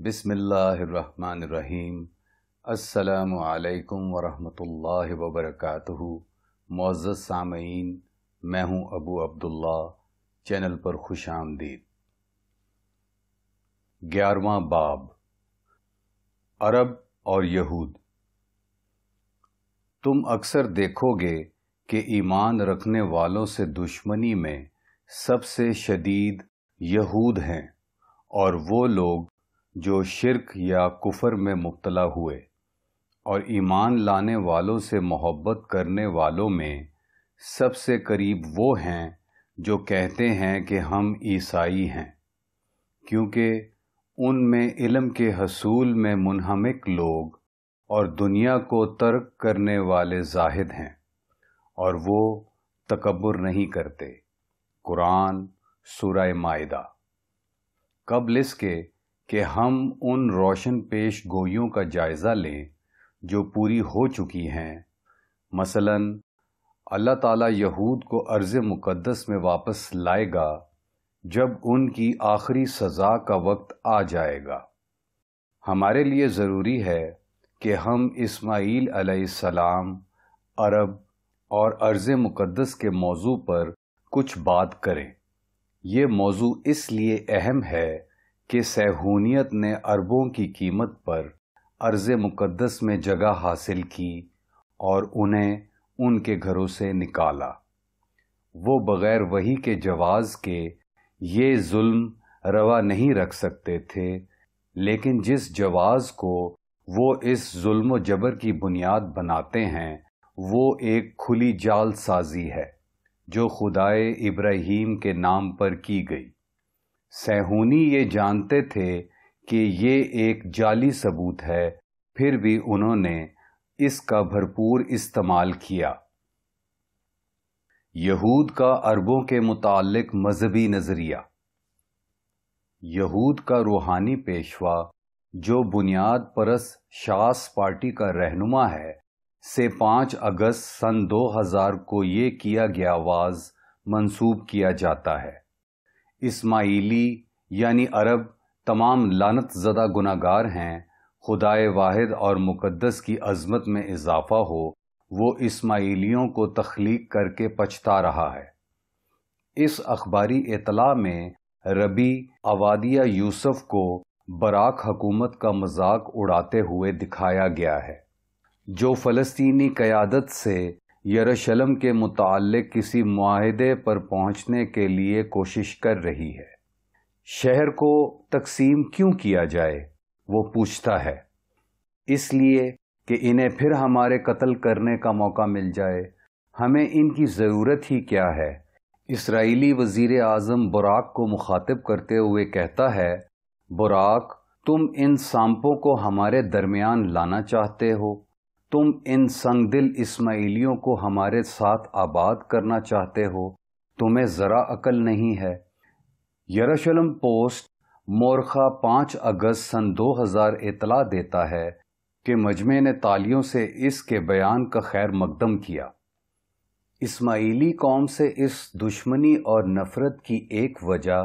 بسم اللہ الرحمن الرحیم۔ السلام علیکم ورحمۃ اللہ وبرکاتہ۔ معزز سامعین، میں ہوں ابو عبداللہ، چینل پر خوش آمدید۔ 11واں باب، عرب اور یہود۔ تم اکثر دیکھو گے کہ ایمان رکھنے والوں سے دشمنی میں سب سے شدید یہود ہیں، اور وہ لوگ جو شرک یا کفر میں مبتلا ہوئے، اور ایمان لانے والوں سے محبت کرنے والوں میں سب سے قریب وہ ہیں جو کہتے ہیں کہ ہم عیسائی ہیں، کیونکہ ان میں علم کے حصول میں منہمک لوگ اور دنیا کو ترک کرنے والے زاہد ہیں، اور وہ تکبر نہیں کرتے۔ قرآن سورہ مائدہ۔ قبل اس کے کہ ہم ان روشن پیش گوئیوں کا جائزہ لیں جو پوری ہو چکی ہیں، مثلا اللہ تعالیٰ یہود کو ارض مقدس میں واپس لائے گا جب ان کی آخری سزا کا وقت آ جائے گا۔ ہمارے لیے ضروری ہے کہ ہم اسماعیل علیہ السلام، عرب اور ارض مقدس کے موضوع پر کچھ بات کریں۔ یہ موضوع اس لیے اہم ہے کہ صہیونیت نے اربوں کی قیمت پر ارض مقدس میں جگہ حاصل کی اور انہیں ان کے گھروں سے نکالا۔ وہ بغیر وحی کے جواز کے یہ ظلم روا نہیں رکھ سکتے تھے، لیکن جس جواز کو وہ اس ظلم و جبر کی بنیاد بناتے ہیں وہ ایک کھلی جال سازی ہے جو خدائے ابراہیم کے نام پر کی گئی۔ صہیونی یہ جانتے تھے کہ یہ ایک جعلی ثبوت ہے، پھر بھی انہوں نے اس کا بھرپور استعمال کیا۔ یہود کا عربوں کے متعلق مذہبی نظریہ۔ یہود کا روحانی پیشوا، جو بنیاد پرست شاس پارٹی کا رہنما ہے، سے 5 اگست سن 2000 کو یہ کیا گیا واز منسوب کیا جاتا ہے۔ اسماعیلی یعنی عرب تمام لعنت زدہ گناہگار ہیں۔ خدائے واحد اور مقدس کی عظمت میں اضافہ ہو، وہ اسماعیلیوں کو تخلیق کر کے پچھتا رہا ہے۔ اس اخباری اطلاع میں ربی عوادیہ یوسف کو براک حکومت کا مذاق اڑاتے ہوئے دکھایا گیا ہے، جو فلسطینی قیادت سے یروشلم کے متعلق کسی معاہدے پر پہنچنے کے لیے کوشش کر رہی ہے۔ شہر کو تقسیم کیوں کیا جائے؟ وہ پوچھتا ہے۔ اس لیے کہ انہیں پھر ہمارے قتل کرنے کا موقع مل جائے۔ ہمیں ان کی ضرورت ہی کیا ہے؟ اسرائیلی وزیر اعظم براک کو مخاطب کرتے ہوئے کہتا ہے، براک، تم ان سانپوں کو ہمارے درمیان لانا چاہتے ہو؟ تم ان سنگ دل اسماعیلیوں کو ہمارے ساتھ آباد کرنا چاہتے ہو؟ تمہیں ذرا عقل نہیں ہے؟ یروشلم پوسٹ مورخہ 5 اگست سن 2000 اطلاع دیتا ہے کہ مجمع نے تالیوں سے اس کے بیان کا خیر مقدم کیا۔ اسماعیلی قوم سے اس دشمنی اور نفرت کی ایک وجہ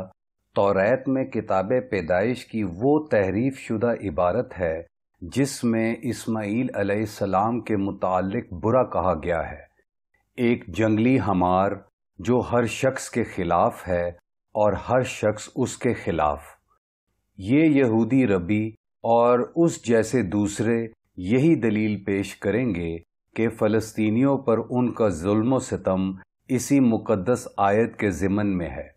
توریت میں کتاب پیدائش کی وہ تحریف شدہ عبارت ہے جس میں اسماعیل علیہ السلام کے متعلق برا کہا گیا ہے، ایک جنگلی حمار جو ہر شخص کے خلاف ہے اور ہر شخص اس کے خلاف۔ یہ یہودی ربی اور اس جیسے دوسرے یہی دلیل پیش کریں گے کہ فلسطینیوں پر ان کا ظلم و ستم اسی مقدس آیت کے ضمن میں ہے،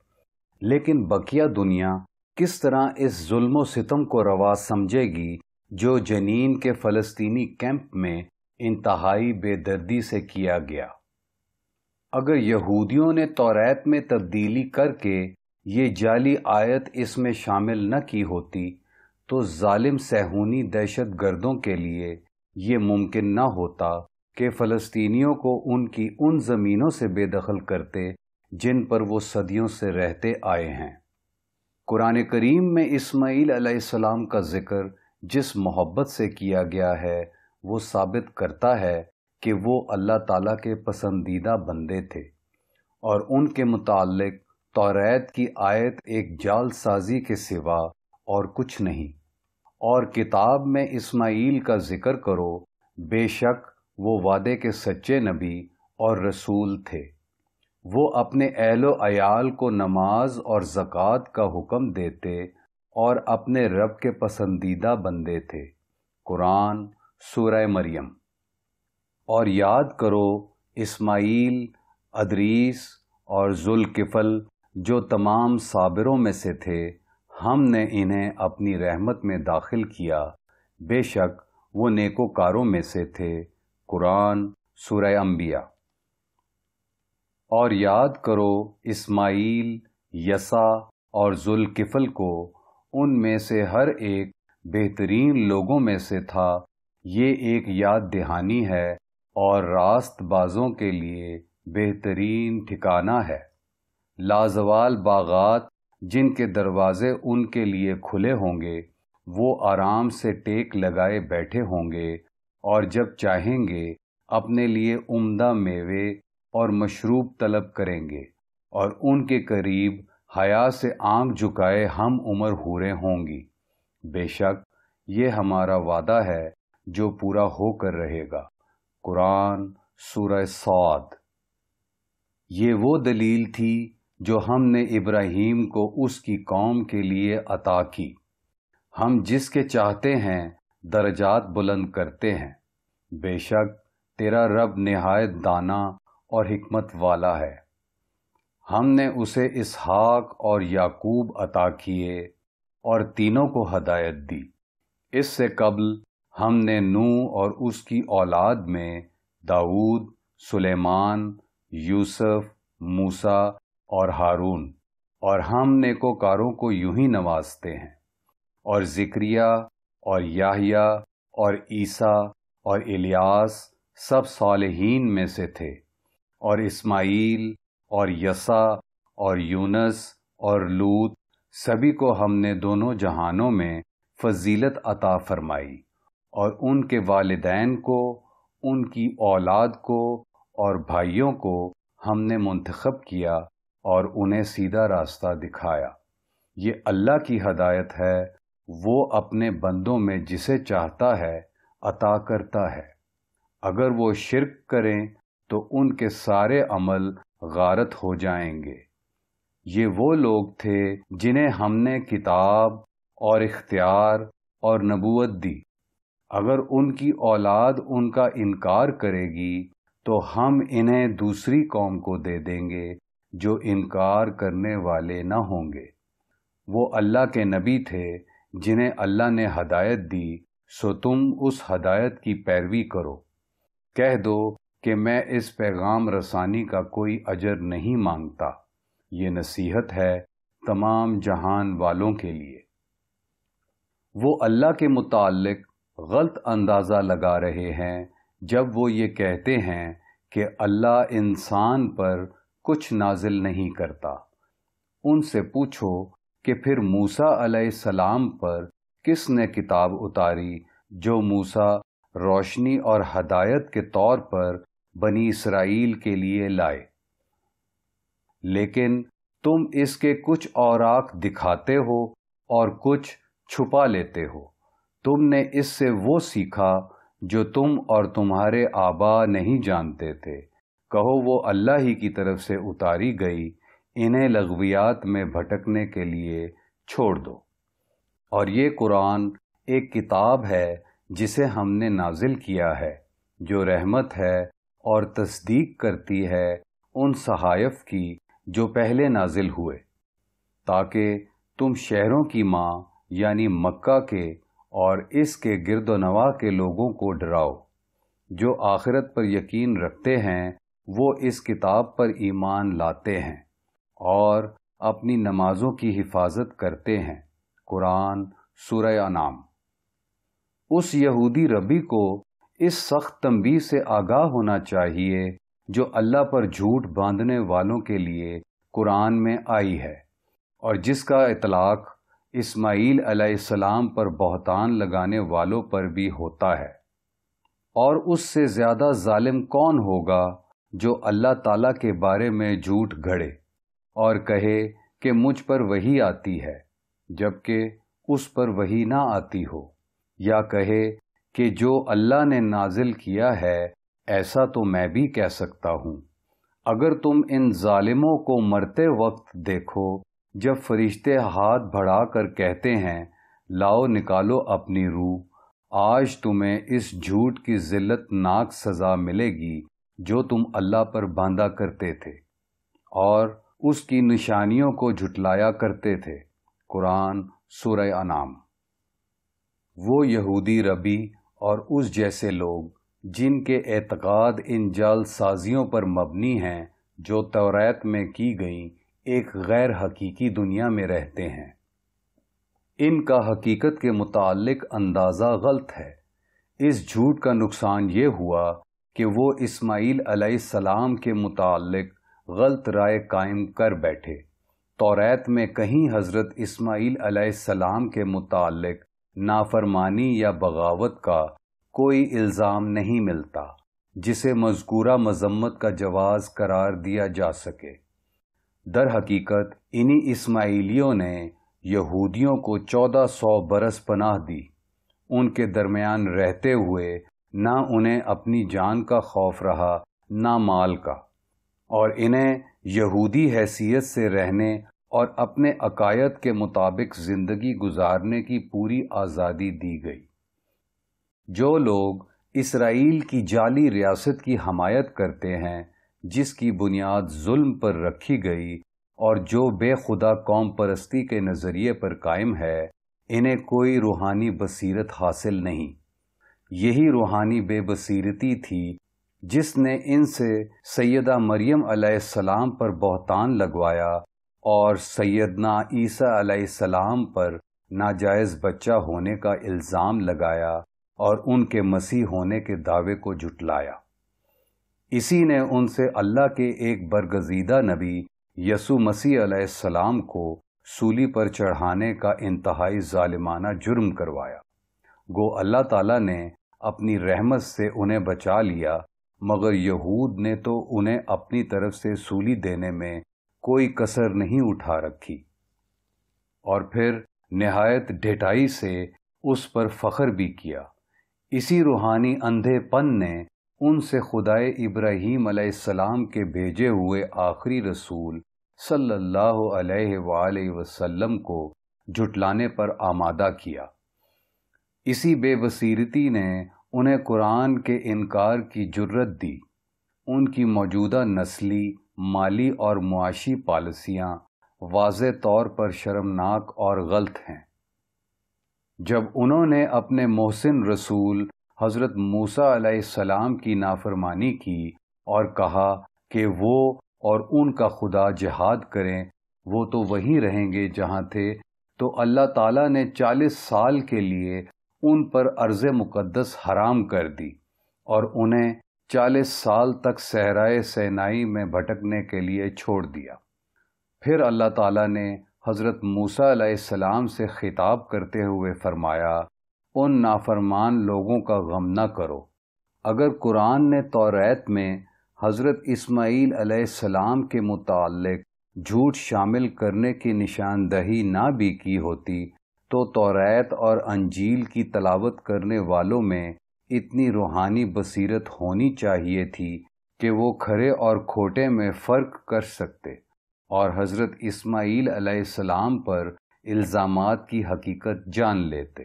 لیکن بقیہ دنیا کس طرح اس ظلم و ستم کو روا سمجھے گی جو جنین کے فلسطینی کیمپ میں انتہائی بے دردی سے کیا گیا؟ اگر یہودیوں نے توریت میں تبدیلی کر کے یہ جعلی آیت اس میں شامل نہ کی ہوتی تو ظالم صہیونی دہشت گردوں کے لیے یہ ممکن نہ ہوتا کہ فلسطینیوں کو ان کی ان زمینوں سے بے دخل کرتے جن پر وہ صدیوں سے رہتے آئے ہیں۔ قرآن کریم میں اسماعیل علیہ السلام کا ذکر جس محبت سے کیا گیا ہے وہ ثابت کرتا ہے کہ وہ اللہ تعالیٰ کے پسندیدہ بندے تھے، اور ان کے متعلق توریت کی آیت ایک جال سازی کے سوا اور کچھ نہیں، اور کتاب میں اسماعیل کا ذکر کرو، بے شک وہ وعدے کے سچے نبی اور رسول تھے۔ وہ اپنے اہل و عیال کو نماز اور زکوٰۃ کا حکم دیتے اور اپنے رب کے پسندیدہ بندے تھے۔ قرآن سورہ مریم۔ اور یاد کرو اسماعیل، ادریس اور ذوالکفل جو تمام صابروں میں سے تھے، ہم نے انہیں اپنی رحمت میں داخل کیا، بے شک وہ نیکوکاروں میں سے تھے۔ قرآن سورہ انبیاء۔ اور یاد کرو اسماعیل، یسع اور ذوالکفل کو، ان میں سے ہر ایک بہترین لوگوں میں سے تھا۔ یہ ایک یاد دہانی ہے اور راست بازوں کے لیے بہترین ٹھکانہ ہے۔ لازوال باغات جن کے دروازے ان کے لیے کھلے ہوں گے، وہ آرام سے ٹیک لگائے بیٹھے ہوں گے، اور جب چاہیں گے اپنے لیے عمدہ میوے اور مشروب طلب کریں گے، اور ان کے قریب حیا سے آنکھ جھکائے ہم عمر حوریں ہوں گی۔ بے شک یہ ہمارا وعدہ ہے جو پورا ہو کر رہے گا۔ قرآن سورہ صاد۔ یہ وہ دلیل تھی جو ہم نے ابراہیم کو اس کی قوم کے لیے عطا کی۔ ہم جس کے چاہتے ہیں درجات بلند کرتے ہیں۔ بے شک تیرا رب نہایت دانا اور حکمت والا ہے۔ ہم نے اسے اسحاق اور یعقوب عطا کیے اور تینوں کو ہدایت دی۔ اس سے قبل ہم نے نوح اور اس کی اولاد میں داؤد، سلیمان، یوسف، موسیٰ اور ہارون، اور ہم نیکوکاروں کو یوں ہی نوازتے ہیں۔ اور زکریا اور یحییٰ اور عیسیٰ اور الیاس سب صالحین میں سے تھے، اور اسماعیل اور یسع اور یونس اور لوط سبھی کو ہم نے دونوں جہانوں میں فضیلت عطا فرمائی، اور ان کے والدین کو، ان کی اولاد کو اور بھائیوں کو ہم نے منتخب کیا اور انہیں سیدھا راستہ دکھایا۔ یہ اللہ کی ہدایت ہے، وہ اپنے بندوں میں جسے چاہتا ہے عطا کرتا ہے۔ اگر وہ شرک کریں تو ان کے سارے عمل غارت ہو جائیں گے۔ یہ وہ لوگ تھے جنہیں ہم نے کتاب اور اختیار اور نبوت دی۔ اگر ان کی اولاد ان کا انکار کرے گی تو ہم انہیں دوسری قوم کو دے دیں گے جو انکار کرنے والے نہ ہوں گے۔ وہ اللہ کے نبی تھے جنہیں اللہ نے ہدایت دی، سو تم اس ہدایت کی پیروی کرو۔ کہہ دو کہ میں اس پیغام رسانی کا کوئی اجر نہیں مانگتا، یہ نصیحت ہے تمام جہان والوں کے لیے۔ وہ اللہ کے متعلق غلط اندازہ لگا رہے ہیں جب وہ یہ کہتے ہیں کہ اللہ انسان پر کچھ نازل نہیں کرتا۔ ان سے پوچھو کہ پھر موسیٰ علیہ السلام پر کس نے کتاب اتاری جو موسیٰ روشنی اور ہدایت کے طور پر بنی اسرائیل کے لیے لائے؟ لیکن تم اس کے کچھ اوراق دکھاتے ہو اور کچھ چھپا لیتے ہو۔ تم نے اس سے وہ سیکھا جو تم اور تمہارے آبا نہیں جانتے تھے۔ کہو وہ اللہ ہی کی طرف سے اتاری گئی، انہیں لغویات میں بھٹکنے کے لیے چھوڑ دو۔ اور یہ قرآن ایک کتاب ہے جسے ہم نے نازل کیا ہے، جو رحمت ہے اور تصدیق کرتی ہے ان صحائف کی جو پہلے نازل ہوئے، تاکہ تم شہروں کی ماں یعنی مکہ کے اور اس کے گرد و نواح کے لوگوں کو ڈراؤ۔ جو آخرت پر یقین رکھتے ہیں وہ اس کتاب پر ایمان لاتے ہیں اور اپنی نمازوں کی حفاظت کرتے ہیں۔ قرآن سورہ انعام۔ اس یہودی ربی کو اس سخت تنبیہ سے آگاہ ہونا چاہیے جو اللہ پر جھوٹ باندھنے والوں کے لیے قرآن میں آئی ہے، اور جس کا اطلاق اسماعیل علیہ السلام پر بہتان لگانے والوں پر بھی ہوتا ہے۔ اور اس سے زیادہ ظالم کون ہوگا جو اللہ تعالیٰ کے بارے میں جھوٹ گھڑے اور کہے کہ مجھ پر وحی آتی ہے، جبکہ اس پر وحی نہ آتی ہو، یا کہے کہ جو اللہ نے نازل کیا ہے ایسا تو میں بھی کہہ سکتا ہوں۔ اگر تم ان ظالموں کو مرتے وقت دیکھو جب فرشتے ہاتھ بڑھا کر کہتے ہیں لاؤ نکالو اپنی روح، آج تمہیں اس جھوٹ کی ذلت ناک سزا ملے گی جو تم اللہ پر باندھا کرتے تھے اور اس کی نشانیوں کو جھٹلایا کرتے تھے۔ قرآن سورہ انعام۔ وہ یہودی ربی اور اس جیسے لوگ جن کے اعتقاد ان جعل سازیوں پر مبنی ہیں جو توریت میں کی گئیں، ایک غیر حقیقی دنیا میں رہتے ہیں۔ ان کا حقیقت کے متعلق اندازہ غلط ہے۔ اس جھوٹ کا نقصان یہ ہوا کہ وہ اسماعیل علیہ السلام کے متعلق غلط رائے قائم کر بیٹھے۔ توریت میں کہیں حضرت اسماعیل علیہ السلام کے متعلق نافرمانی یا بغاوت کا کوئی الزام نہیں ملتا جسے مذکورہ مذمت کا جواز قرار دیا جا سکے۔ در حقیقت انہی اسماعیلیوں نے یہودیوں کو 1400 برس پناہ دی۔ ان کے درمیان رہتے ہوئے نہ انہیں اپنی جان کا خوف رہا نہ مال کا، اور انہیں یہودی حیثیت سے رہنے اور اپنے عقائد کے مطابق زندگی گزارنے کی پوری آزادی دی گئی۔ جو لوگ اسرائیل کی جعلی ریاست کی حمایت کرتے ہیں جس کی بنیاد ظلم پر رکھی گئی اور جو بے خدا قوم پرستی کے نظریے پر قائم ہے، انہیں کوئی روحانی بصیرت حاصل نہیں۔ یہی روحانی بے بصیرتی تھی جس نے ان سے سیدہ مریم علیہ السلام پر بہتان لگوایا اور سیدنا عیسیٰ علیہ السلام پر ناجائز بچہ ہونے کا الزام لگایا اور ان کے مسیح ہونے کے دعوے کو جھٹلایا۔ اسی نے ان سے اللہ کے ایک برگزیدہ نبی یسوع مسیح علیہ السلام کو سولی پر چڑھانے کا انتہائی ظالمانہ جرم کروایا۔ گو اللہ تعالیٰ نے اپنی رحمت سے انہیں بچا لیا، مگر یہود نے تو انہیں اپنی طرف سے سولی دینے میں کوئی کسر نہیں اٹھا رکھی، اور پھر نہایت ڈھٹائی سے اس پر فخر بھی کیا۔ اسی روحانی اندھے پن نے ان سے خدائے ابراہیم علیہ السلام کے بھیجے ہوئے آخری رسول صلی اللہ علیہ وآلہ وسلم کو جھٹلانے پر آمادہ کیا۔ اسی بے بصیرتی نے انہیں قرآن کے انکار کی جرت دی۔ ان کی موجودہ نسلی، مالی اور معاشی پالیسیاں واضح طور پر شرمناک اور غلط ہیں۔ جب انہوں نے اپنے محسن رسول حضرت موسیٰ علیہ السلام کی نافرمانی کی اور کہا کہ وہ اور ان کا خدا جہاد کریں، وہ تو وہیں رہیں گے جہاں تھے، تو اللہ تعالیٰ نے 40 سال کے لیے ان پر ارض مقدس حرام کر دی اور انہیں 40 سال تک صحرائے سینائی میں بھٹکنے کے لیے چھوڑ دیا۔ پھر اللہ تعالیٰ نے حضرت موسیٰ علیہ السلام سے خطاب کرتے ہوئے فرمایا، ان نافرمان لوگوں کا غم نہ کرو۔ اگر قرآن نے توریت میں حضرت اسماعیل علیہ السلام کے متعلق جھوٹ شامل کرنے کی نشاندہی نہ بھی کی ہوتی تو توریت اور انجیل کی تلاوت کرنے والوں میں اتنی روحانی بصیرت ہونی چاہیے تھی کہ وہ کھرے اور کھوٹے میں فرق کر سکتے اور حضرت اسماعیل علیہ السلام پر الزامات کی حقیقت جان لیتے۔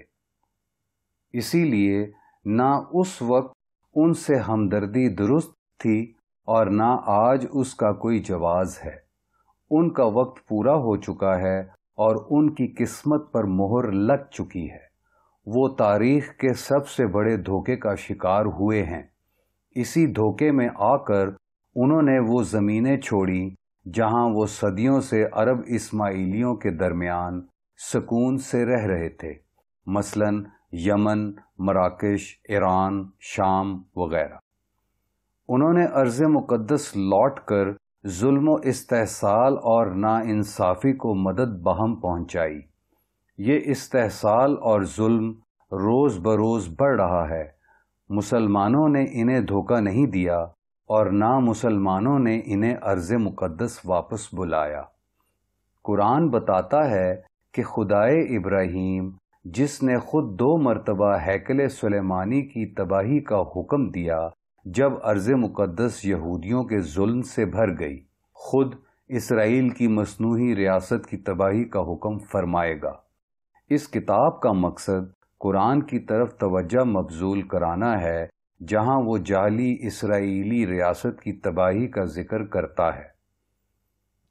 اسی لیے نہ اس وقت ان سے ہمدردی درست تھی اور نہ آج اس کا کوئی جواز ہے۔ ان کا وقت پورا ہو چکا ہے اور ان کی قسمت پر مہر لگ چکی ہے۔ وہ تاریخ کے سب سے بڑے دھوکے کا شکار ہوئے ہیں۔ اسی دھوکے میں آ کر انہوں نے وہ زمینیں چھوڑی جہاں وہ صدیوں سے عرب اسماعیلیوں کے درمیان سکون سے رہ رہے تھے، مثلاً یمن، مراکش، ایران، شام وغیرہ۔ انہوں نے ارض مقدس لوٹ کر ظلم و استحصال اور ناانصافی کو مدد بہم پہنچائی۔ یہ استحصال اور ظلم روز بروز بڑھ رہا ہے۔ مسلمانوں نے انہیں دھوکہ نہیں دیا اور نہ مسلمانوں نے انہیں ارض مقدس واپس بلایا۔ قرآن بتاتا ہے کہ خدائے ابراہیم جس نے خود 2 مرتبہ ہیکل سلیمانی کی تباہی کا حکم دیا جب ارض مقدس یہودیوں کے ظلم سے بھر گئی، خود اسرائیل کی مصنوعی ریاست کی تباہی کا حکم فرمائے گا۔ اس کتاب کا مقصد قرآن کی طرف توجہ مبذول کرانا ہے، جہاں وہ جعلی اسرائیلی ریاست کی تباہی کا ذکر کرتا ہے،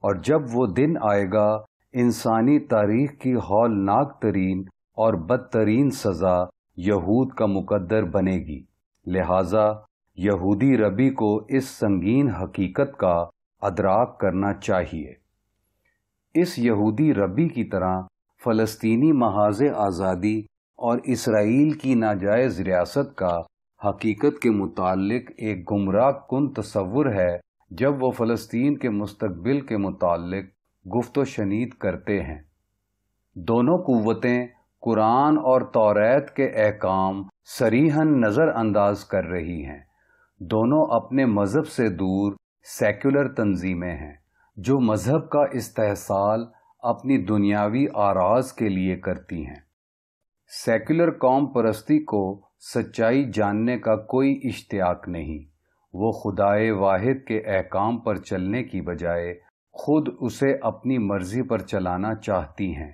اور جب وہ دن آئے گا انسانی تاریخ کی ہولناک ترین اور بدترین سزا یہود کا مقدر بنے گی۔ لہٰذا یہودی ربی کو اس سنگین حقیقت کا ادراک کرنا چاہیے۔ اس یہودی ربی کی طرح فلسطینی محاذ آزادی اور اسرائیل کی ناجائز ریاست کا حقیقت کے متعلق ایک گمراہ کن تصور ہے جب وہ فلسطین کے مستقبل کے متعلق گفت و شنید کرتے ہیں۔ دونوں قوتیں قرآن اور توریت کے احکام صریحاً نظر انداز کر رہی ہیں۔ دونوں اپنے مذہب سے دور سیکولر تنظیمیں ہیں جو مذہب کا استحصال اپنی دنیاوی آراز کے لیے کرتی ہیں۔ سیکولر قوم پرستی کو سچائی جاننے کا کوئی اشتیاق نہیں، وہ خدائے واحد کے احکام پر چلنے کی بجائے خود اسے اپنی مرضی پر چلانا چاہتی ہیں،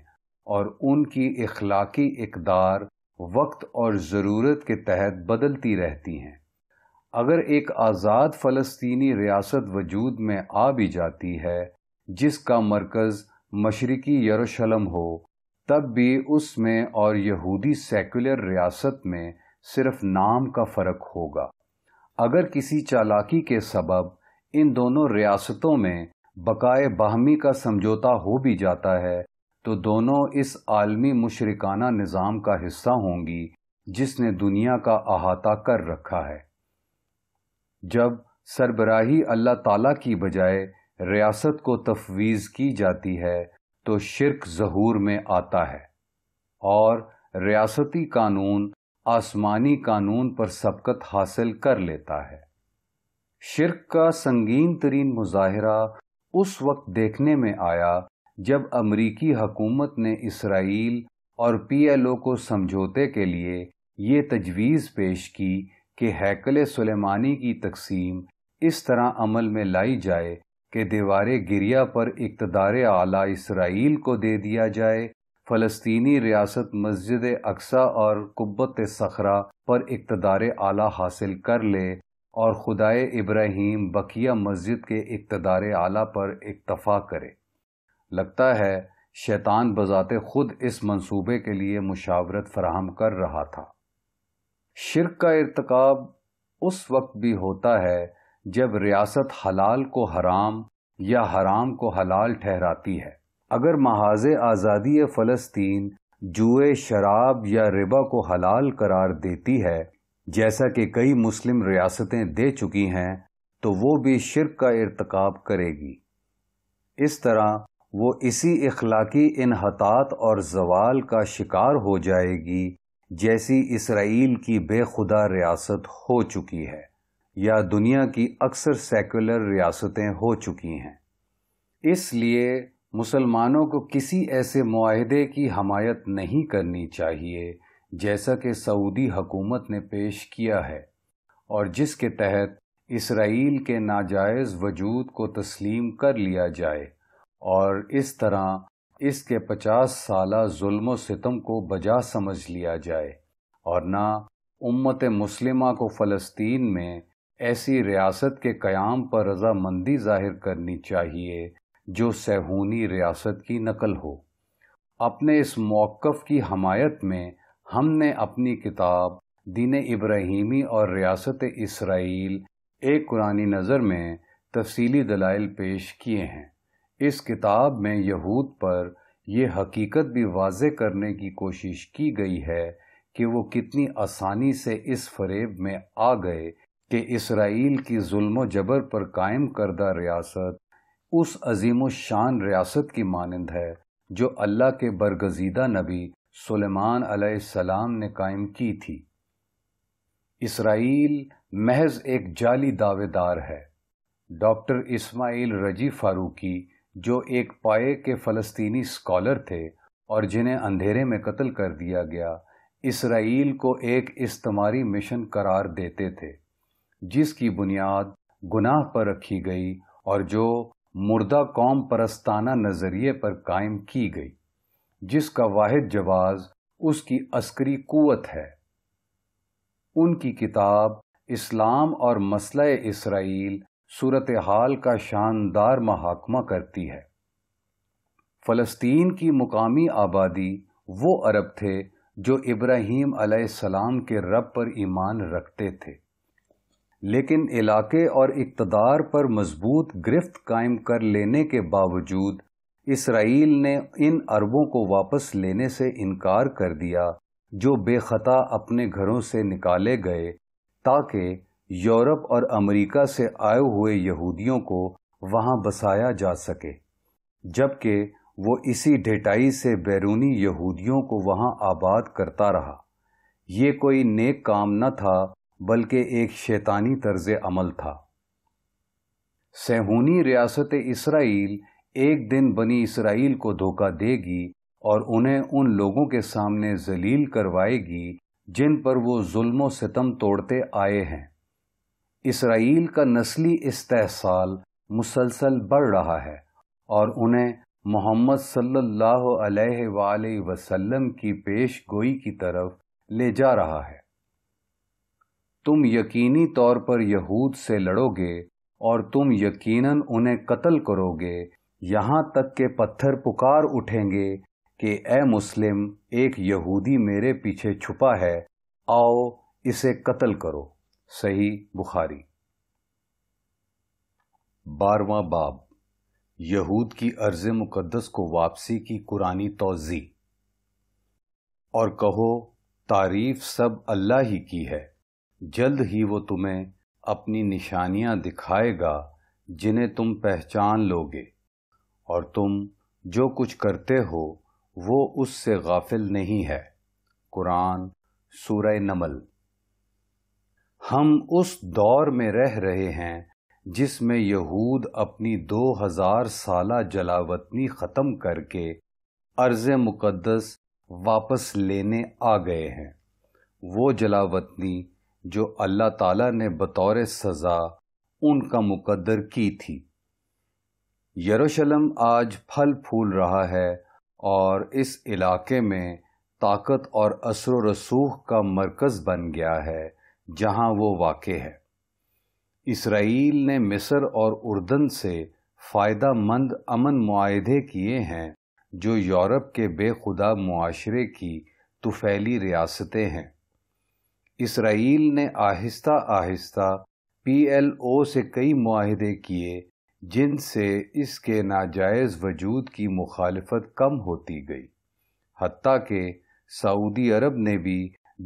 اور ان کی اخلاقی اقدار وقت اور ضرورت کے تحت بدلتی رہتی ہیں۔ اگر ایک آزاد فلسطینی ریاست وجود میں آ بھی جاتی ہے جس کا مرکز مشرقی یروشلم ہو، تب بھی اس میں اور یہودی سیکولر ریاست میں صرف نام کا فرق ہوگا۔ اگر کسی چالاکی کے سبب ان دونوں ریاستوں میں بقائے باہمی کا سمجھوتا ہو بھی جاتا ہے تو دونوں اس عالمی مشرکانہ نظام کا حصہ ہوں گی جس نے دنیا کا احاطہ کر رکھا ہے۔ جب سربراہی اللہ تعالیٰ کی بجائے ریاست کو تفویض کی جاتی ہے تو شرک ظہور میں آتا ہے، اور ریاستی قانون آسمانی قانون پر سبقت حاصل کر لیتا ہے۔ شرک کا سنگین ترین مظاہرہ اس وقت دیکھنے میں آیا جب امریکی حکومت نے اسرائیل اور PLO کو سمجھوتے کے لیے یہ تجویز پیش کی کہ ہیکل سلیمانی کی تقسیم اس طرح عمل میں لائی جائے کہ دیوار گریہ پر اقتدار اعلیٰ اسرائیل کو دے دیا جائے، فلسطینی ریاست مسجد اقصی اور قبۃ صخرہ پر اقتدار اعلیٰ حاصل کر لے، اور خدائے ابراہیم بقیہ مسجد کے اقتدار اعلیٰ پر اکتفا کرے۔ لگتا ہے شیطان بذات خود اس منصوبے کے لیے مشاورت فراہم کر رہا تھا۔ شرک کا ارتکاب اس وقت بھی ہوتا ہے جب ریاست حلال کو حرام یا حرام کو حلال ٹھہراتی ہے۔ اگر محاذ آزادی فلسطین جوئے، شراب یا ربا کو حلال قرار دیتی ہے، جیسا کہ کئی مسلم ریاستیں دے چکی ہیں، تو وہ بھی شرک کا ارتکاب کرے گی۔ اس طرح وہ اسی اخلاقی انحطاط اور زوال کا شکار ہو جائے گی جیسی اسرائیل کی بے خدا ریاست ہو چکی ہے یا دنیا کی اکثر سیکولر ریاستیں ہو چکی ہیں۔ اس لیے مسلمانوں کو کسی ایسے معاہدے کی حمایت نہیں کرنی چاہیے جیسا کہ سعودی حکومت نے پیش کیا ہے، اور جس کے تحت اسرائیل کے ناجائز وجود کو تسلیم کر لیا جائے اور اس طرح اس کے 50 سالہ ظلم و ستم کو بجا سمجھ لیا جائے، اور نہ امت مسلمہ کو فلسطین میں ایسی ریاست کے قیام پر رضامندی ظاہر کرنی چاہیے جو صہیونی ریاست کی نقل ہو۔ اپنے اس موقف کی حمایت میں ہم نے اپنی کتاب دین ابراہیمی اور ریاست اسرائیل ایک قرآنی نظر میں تفصیلی دلائل پیش کیے ہیں۔ اس کتاب میں یہود پر یہ حقیقت بھی واضح کرنے کی کوشش کی گئی ہے کہ وہ کتنی آسانی سے اس فریب میں آ گئے کہ اسرائیل کی ظلم و جبر پر قائم کردہ ریاست اس عظیم الشان ریاست کی مانند ہے جو اللہ کے برگزیدہ نبی سلیمان علیہ السلام نے قائم کی تھی۔ اسرائیل محض ایک جعلی دعوے دار ہے۔ ڈاکٹر اسماعیل رجی فاروقی جو ایک پائے کے فلسطینی اسکالر تھے، اور جنہیں اندھیرے میں قتل کر دیا گیا اسرائیل کو ایک استعماری مشن قرار دیتے تھے، جس کی بنیاد گناہ پر رکھی گئی اور جو مردہ قوم پرستانہ نظریے پر قائم کی گئی، جس کا واحد جواز اس کی عسکری قوت ہے۔ ان کی کتاب اسلام اور مسئلہ اسرائیل صورتحال کا شاندار محاکمہ کرتی ہے۔ فلسطین کی مقامی آبادی وہ عرب تھے جو ابراہیم علیہ السلام کے رب پر ایمان رکھتے تھے، لیکن علاقے اور اقتدار پر مضبوط گرفت قائم کر لینے کے باوجود اسرائیل نے ان عربوں کو واپس لینے سے انکار کر دیا جو بے خطا اپنے گھروں سے نکالے گئے، تاکہ یورپ اور امریکہ سے آئے ہوئے یہودیوں کو وہاں بسایا جا سکے، جبکہ وہ اسی ڈھٹائی سے بیرونی یہودیوں کو وہاں آباد کرتا رہا۔ یہ کوئی نیک کام نہ تھا بلکہ ایک شیطانی طرز عمل تھا۔ صہیونی ریاست اسرائیل ایک دن بنی اسرائیل کو دھوکہ دے گی اور انہیں ان لوگوں کے سامنے ذلیل کروائے گی جن پر وہ ظلم و ستم توڑتے آئے ہیں۔ اسرائیل کا نسلی استحصال مسلسل بڑھ رہا ہے اور انہیں محمد صلی اللہ علیہ وآلہ وسلم کی پیش گوئی کی طرف لے جا رہا ہے۔ تم یقینی طور پر یہود سے لڑو گے اور تم یقیناً انہیں قتل کرو گے، یہاں تک کہ پتھر پکار اٹھیں گے کہ اے مسلم، ایک یہودی میرے پیچھے چھپا ہے، آؤ اسے قتل کرو۔ صحیح بخاری۔ 12واں باب، یہود کی ارض مقدس کو واپسی کی قرآنی توضیح۔ اور کہو، تعریف سب اللہ ہی کی ہے، جلد ہی وہ تمہیں اپنی نشانیاں دکھائے گا جنہیں تم پہچان لوگے، اور تم جو کچھ کرتے ہو وہ اس سے غافل نہیں ہے۔ قرآن سورہ نمل۔ ہم اس دور میں رہ رہے ہیں جس میں یہود اپنی 2000 سالہ جلاوطنی ختم کر کے ارض مقدس واپس لینے آ گئے ہیں، وہ جلاوطنی جو اللہ تعالیٰ نے بطور سزا ان کا مقدر کی تھی۔ یروشلم آج پھل پھول رہا ہے اور اس علاقے میں طاقت اور اثر و رسوخ کا مرکز بن گیا ہے جہاں وہ واقع ہے۔ اسرائیل نے مصر اور اردن سے فائدہ مند امن معاہدے کیے ہیں جو یورپ کے بے خدا معاشرے کی طفیلی ریاستیں ہیں۔ اسرائیل نے آہستہ آہستہ PLO سے کئی معاہدے کیے جن سے اس کے ناجائز وجود کی مخالفت کم ہوتی گئی، حتیٰ کہ سعودی عرب نے بھی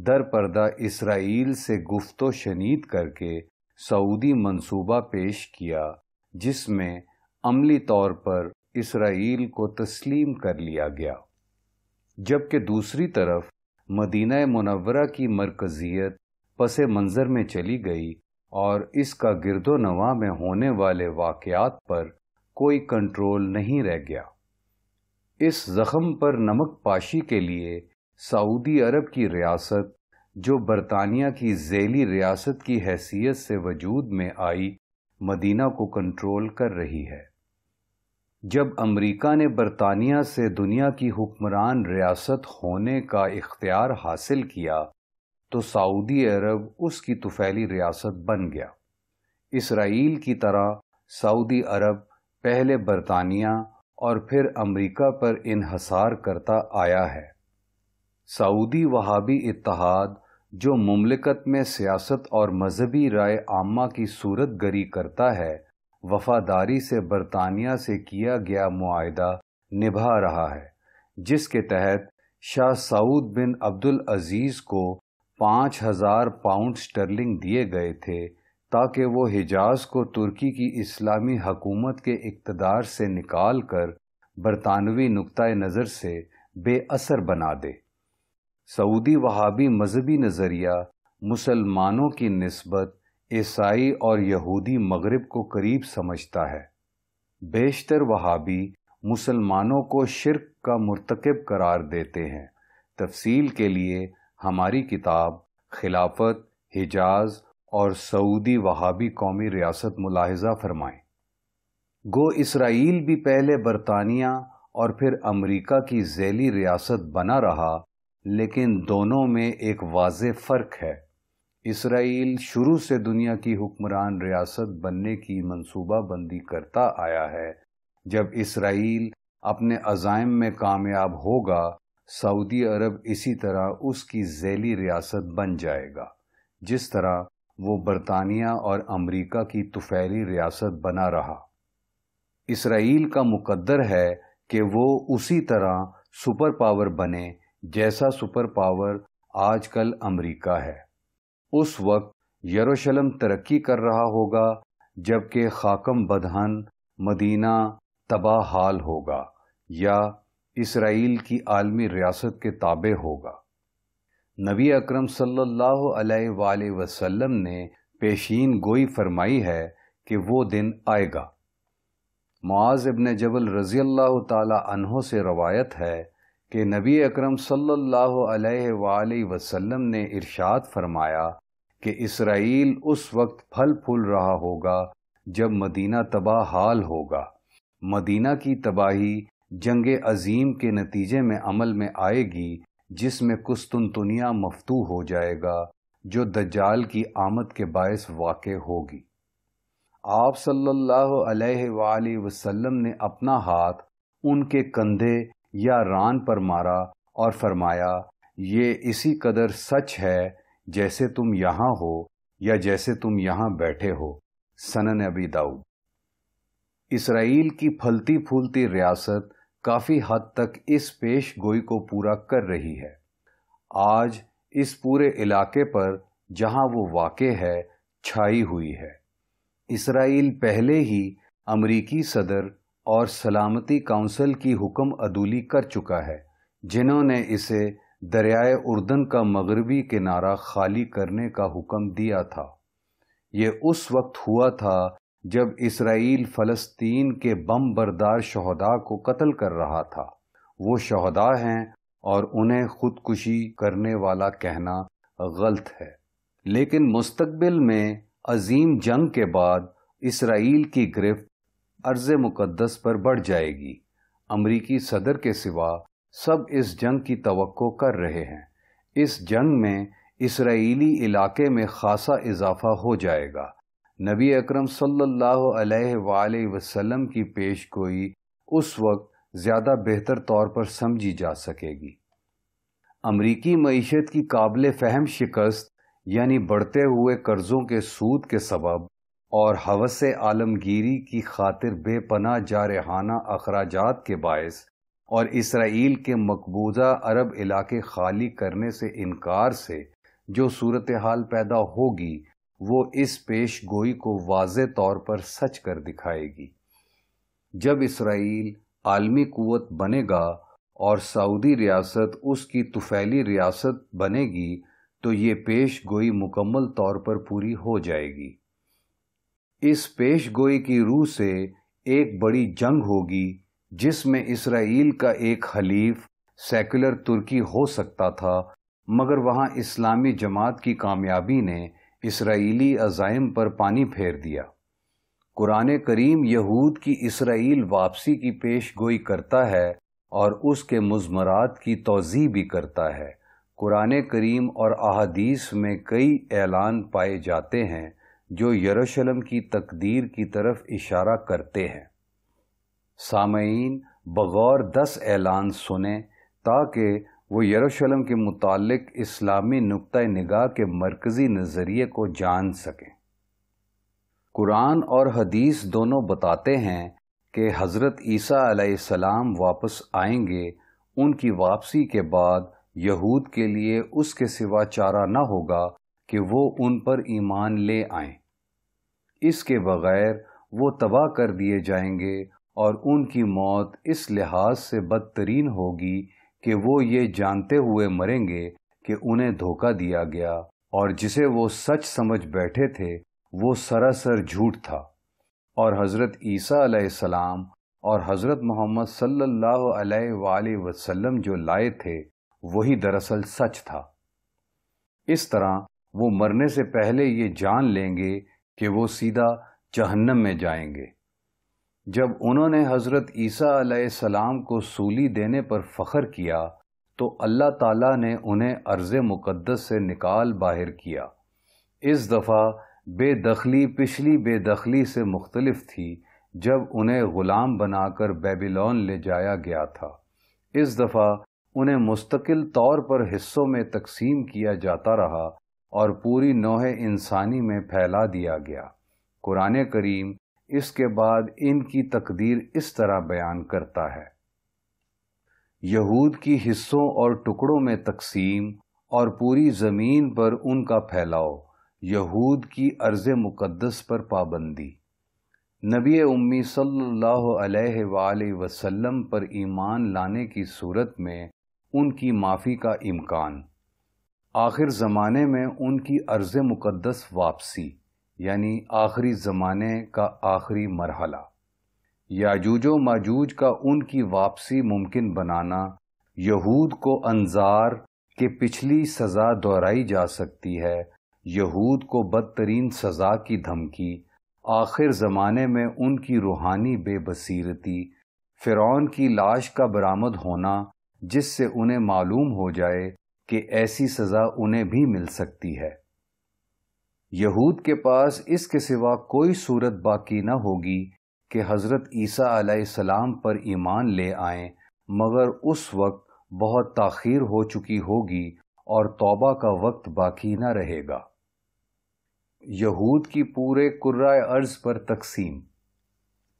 در پردہ اسرائیل سے گفت و شنید کر کے سعودی منصوبہ پیش کیا جس میں عملی طور پر اسرائیل کو تسلیم کر لیا گیا، جبکہ دوسری طرف مدینہ منورہ کی مرکزیت پس منظر میں چلی گئی اور اس کا گرد و نواح میں ہونے والے واقعات پر کوئی کنٹرول نہیں رہ گیا۔ اس زخم پر نمک پاشی کے لیے سعودی عرب کی ریاست، جو برطانیہ کی ذیلی ریاست کی حیثیت سے وجود میں آئی، مدینہ کو کنٹرول کر رہی ہے۔ جب امریکہ نے برطانیہ سے دنیا کی حکمران ریاست ہونے کا اختیار حاصل کیا تو سعودی عرب اس کی طفیلی ریاست بن گیا۔ اسرائیل کی طرح سعودی عرب پہلے برطانیہ اور پھر امریکہ پر انحصار کرتا آیا ہے۔ سعودی وہابی اتحاد، جو مملکت میں سیاست اور مذہبی رائے عامہ کی صورت گری کرتا ہے، وفاداری سے برطانیہ سے کیا گیا معاہدہ نبھا رہا ہے، جس کے تحت شاہ سعود بن عبدالعزیز کو 5000 پاؤنڈ اسٹرلنگ دیے گئے تھے تاکہ وہ حجاز کو ترکی کی اسلامی حکومت کے اقتدار سے نکال کر برطانوی نقطۂ نظر سے بے اثر بنا دے۔ سعودی وہابی مذہبی نظریہ مسلمانوں کی نسبت عیسائی اور یہودی مغرب کو قریب سمجھتا ہے۔ بیشتر وہابی مسلمانوں کو شرک کا مرتکب قرار دیتے ہیں۔ تفصیل کے لیے ہماری کتاب خلافت، حجاز اور سعودی وہابی قومی ریاست ملاحظہ فرمائیں۔ گو اسرائیل بھی پہلے برطانیہ اور پھر امریکہ کی ذیلی ریاست بنا رہا، لیکن دونوں میں ایک واضح فرق ہے۔ اسرائیل شروع سے دنیا کی حکمران ریاست بننے کی منصوبہ بندی کرتا آیا ہے۔ جب اسرائیل اپنے عزائم میں کامیاب ہوگا، سعودی عرب اسی طرح اس کی ذیلی ریاست بن جائے گا، جس طرح وہ برطانیہ اور امریکہ کی طفیلی ریاست بنا رہا۔ اسرائیل کا مقدر ہے کہ وہ اسی طرح سپر پاور بنے جیسا سپر پاور آج کل امریکہ ہے۔ اس وقت یروشلم ترقی کر رہا ہوگا، جبکہ خاکم بدہن مدینہ تباہ حال ہوگا یا اسرائیل کی عالمی ریاست کے تابع ہوگا۔ نبی اکرم صلی اللہ علیہ وآلہ وسلم نے پیشین گوئی فرمائی ہے کہ وہ دن آئے گا۔ معاذ ابن جبل رضی اللہ تعالی عنہ سے روایت ہے کہ نبی اکرم صلی اللہ علیہ وآلہ وسلم نے ارشاد فرمایا کہ اسرائیل اس وقت پھل پھول رہا ہوگا جب مدینہ تباہ حال ہوگا۔ مدینہ کی تباہی جنگ عظیم کے نتیجے میں عمل میں آئے گی، جس میں قسطنطنیہ مفتوح ہو جائے گا، جو دجال کی آمد کے باعث واقع ہوگی۔ آپ صلی اللہ علیہ وآلہ وسلم نے اپنا ہاتھ ان کے کندھے یا ران پر مارا اور فرمایا، یہ اسی قدر سچ ہے جیسے تم یہاں ہو یا جیسے تم یہاں بیٹھے ہو۔ سنن ابی داؤد۔ اسرائیل کی پھلتی پھولتی ریاست کافی حد تک اس پیش گوئی کو پورا کر رہی ہے۔ آج اس پورے علاقے پر جہاں وہ واقع ہے چھائی ہوئی ہے۔ اسرائیل پہلے ہی امریکی صدر اور سلامتی کونسل کی حکم عدولی کر چکا ہے، جنہوں نے اسے دریائے اردن کا مغربی کنارہ خالی کرنے کا حکم دیا تھا۔ یہ اس وقت ہوا تھا جب اسرائیل فلسطین کے بم بردار شہداء کو قتل کر رہا تھا۔ وہ شہداء ہیں اور انہیں خودکشی کرنے والا کہنا غلط ہے۔ لیکن مستقبل میں عظیم جنگ کے بعد اسرائیل کی گرفت ارض مقدس پر بڑھ جائے گی۔ امریکی صدر کے سوا سب اس جنگ کی توقع کر رہے ہیں۔ اس جنگ میں اسرائیلی علاقے میں خاصا اضافہ ہو جائے گا۔ نبی اکرم صلی اللہ علیہ وآلہ وسلم کی پیش گوئی اس وقت زیادہ بہتر طور پر سمجھی جا سکے گی۔ امریکی معیشت کی قابل فہم شکست، یعنی بڑھتے ہوئے قرضوں کے سود کے سبب اور ہوس عالمگیری کی خاطر بے پناہ جارحانہ اخراجات کے باعث، اور اسرائیل کے مقبوضہ عرب علاقے خالی کرنے سے انکار سے جو صورتحال پیدا ہوگی، وہ اس پیش گوئی کو واضح طور پر سچ کر دکھائے گی۔ جب اسرائیل عالمی قوت بنے گا اور سعودی ریاست اس کی طفیلی ریاست بنے گی، تو یہ پیش گوئی مکمل طور پر پوری ہو جائے گی۔ اس پیش گوئی کی روح سے ایک بڑی جنگ ہوگی، جس میں اسرائیل کا ایک حلیف سیکولر ترکی ہو سکتا تھا، مگر وہاں اسلامی جماعت کی کامیابی نے اسرائیلی عزائم پر پانی پھیر دیا۔ قرآن کریم یہود کی اسرائیل واپسی کی پیش گوئی کرتا ہے اور اس کے مضمرات کی توضیح بھی کرتا ہے۔ قرآن کریم اور احادیث میں کئی اعلان پائے جاتے ہیں جو یروشلم کی تقدیر کی طرف اشارہ کرتے ہیں۔ سامعین بغور 10 اعلان سنیں تاکہ وہ یروشلم کے متعلق اسلامی نقطہ نگاہ کے مرکزی نظریے کو جان سکیں۔ قرآن اور حدیث دونوں بتاتے ہیں کہ حضرت عیسیٰ علیہ السلام واپس آئیں گے۔ ان کی واپسی کے بعد یہود کے لیے اس کے سوا چارہ نہ ہوگا کہ وہ ان پر ایمان لے آئیں۔ اس کے بغیر وہ تباہ کر دیے جائیں گے، اور ان کی موت اس لحاظ سے بدترین ہوگی کہ وہ یہ جانتے ہوئے مریں گے کہ انہیں دھوکہ دیا گیا، اور جسے وہ سچ سمجھ بیٹھے تھے وہ سراسر جھوٹ تھا، اور حضرت عیسیٰ علیہ السلام اور حضرت محمد صلی اللہ علیہ وآلہ وسلم جو لائے تھے وہی دراصل سچ تھا۔ اس طرح وہ مرنے سے پہلے یہ جان لیں گے کہ وہ سیدھا جہنم میں جائیں گے۔ جب انہوں نے حضرت عیسیٰ علیہ السلام کو سولی دینے پر فخر کیا تو اللہ تعالیٰ نے انہیں ارض مقدس سے نکال باہر کیا۔ اس دفعہ بے دخلی پچھلی بے دخلی سے مختلف تھی جب انہیں غلام بنا کر بیبیلون لے جایا گیا تھا۔ اس دفعہ انہیں مستقل طور پر حصوں میں تقسیم کیا جاتا رہا اور پوری نوع انسانی میں پھیلا دیا گیا۔ قرآن کریم اس کے بعد ان کی تقدیر اس طرح بیان کرتا ہے: یہود کی حصوں اور ٹکڑوں میں تقسیم اور پوری زمین پر ان کا پھیلاؤ، یہود کی ارض مقدس پر پابندی، نبی امی صلی اللہ علیہ وآلہ وسلم پر ایمان لانے کی صورت میں ان کی معافی کا امکان، آخر زمانے میں ان کی ارض مقدس واپسی یعنی آخری زمانے کا آخری مرحلہ، یاجوج و ماجوج کا ان کی واپسی ممکن بنانا، یہود کو انذار کہ پچھلی سزا دہرائی جا سکتی ہے، یہود کو بدترین سزا کی دھمکی، آخر زمانے میں ان کی روحانی بے بصیرتی، فرعون کی لاش کا برآمد ہونا جس سے انہیں معلوم ہو جائے کہ ایسی سزا انہیں بھی مل سکتی ہے۔ یہود کے پاس اس کے سوا کوئی صورت باقی نہ ہوگی کہ حضرت عیسیٰ علیہ السلام پر ایمان لے آئیں، مگر اس وقت بہت تاخیر ہو چکی ہوگی اور توبہ کا وقت باقی نہ رہے گا۔ یہود کی پورے کرۂ ارض پر تقسیم۔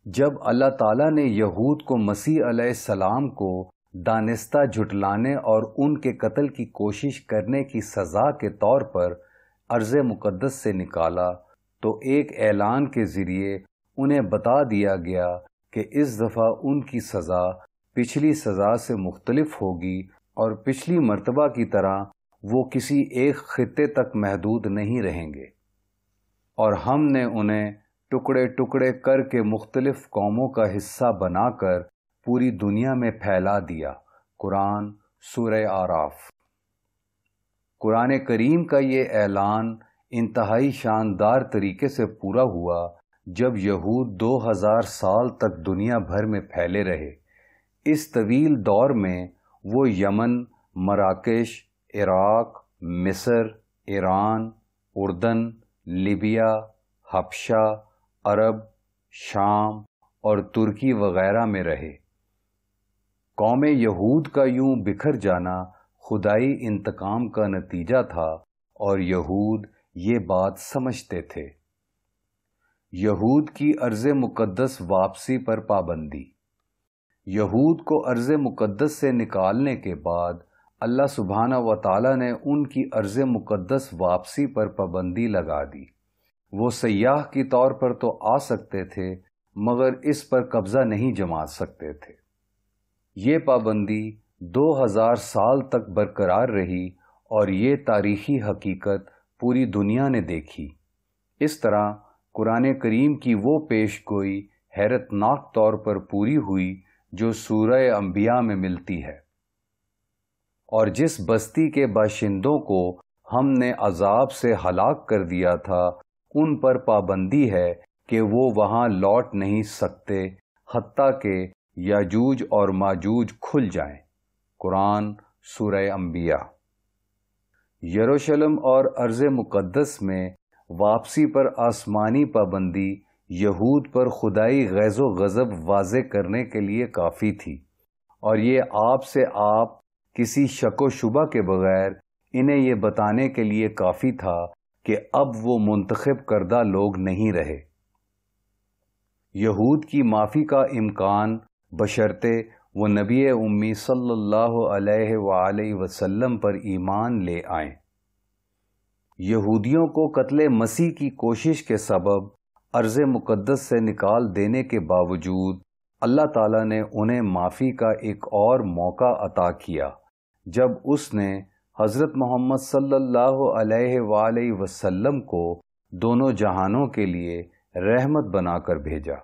جب اللہ تعالیٰ نے یہود کو مسیح علیہ السلام کو دانستہ جھٹلانے اور ان کے قتل کی کوشش کرنے کی سزا کے طور پر ارض مقدس سے نکالا تو ایک اعلان کے ذریعے انہیں بتا دیا گیا کہ اس دفعہ ان کی سزا پچھلی سزا سے مختلف ہوگی اور پچھلی مرتبہ کی طرح وہ کسی ایک خطے تک محدود نہیں رہیں گے، اور ہم نے انہیں ٹکڑے ٹکڑے کر کے مختلف قوموں کا حصہ بنا کر پوری دنیا میں پھیلا دیا۔ قرآن سورہ اعراف۔ قرآن کریم کا یہ اعلان انتہائی شاندار طریقے سے پورا ہوا جب یہود 2000 سال تک دنیا بھر میں پھیلے رہے۔ اس طویل دور میں وہ یمن، مراکش، عراق، مصر، ایران، اردن، لیبیا، حبشہ، عرب، شام اور ترکی وغیرہ میں رہے۔ قوم یہود کا یوں بکھر جانا خدائی انتقام کا نتیجہ تھا اور یہود یہ بات سمجھتے تھے۔ یہود کی ارض مقدس واپسی پر پابندی۔ یہود کو ارض مقدس سے نکالنے کے بعد اللہ سبحانہ و تعالی نے ان کی ارض مقدس واپسی پر پابندی لگا دی۔ وہ سیاح کی طور پر تو آ سکتے تھے مگر اس پر قبضہ نہیں جما سکتے تھے۔ یہ پابندی 2000 سال تک برقرار رہی اور یہ تاریخی حقیقت پوری دنیا نے دیکھی۔ اس طرح قرآن کریم کی وہ پیش گوئی حیرت ناک طور پر پوری ہوئی جو سورہ انبیاء میں ملتی ہے، اور جس بستی کے باشندوں کو ہم نے عذاب سے ہلاک کر دیا تھا ان پر پابندی ہے کہ وہ وہاں لوٹ نہیں سکتے حتیٰ کہ یاجوج اور ماجوج کھل جائیں۔ قرآن سورہ انبیاء۔ یروشلم اور ارض مقدس میں واپسی پر آسمانی پابندی یہود پر خدائی غیظ و غضب واضح کرنے کے لیے کافی تھی، اور یہ آپ سے آپ کسی شک و شبہ کے بغیر انہیں یہ بتانے کے لیے کافی تھا کہ اب وہ منتخب کردہ لوگ نہیں رہے۔ یہود کی معافی کا امکان بشرطے وہ نبی امی صلی اللہ علیہ وآلہ وسلم پر ایمان لے آئیں۔ یہودیوں کو قتل مسیح کی کوشش کے سبب ارض مقدس سے نکال دینے کے باوجود اللہ تعالیٰ نے انہیں معافی کا ایک اور موقع عطا کیا جب اس نے حضرت محمد صلی اللہ علیہ وآلہ وسلم کو دونوں جہانوں کے لیے رحمت بنا کر بھیجا۔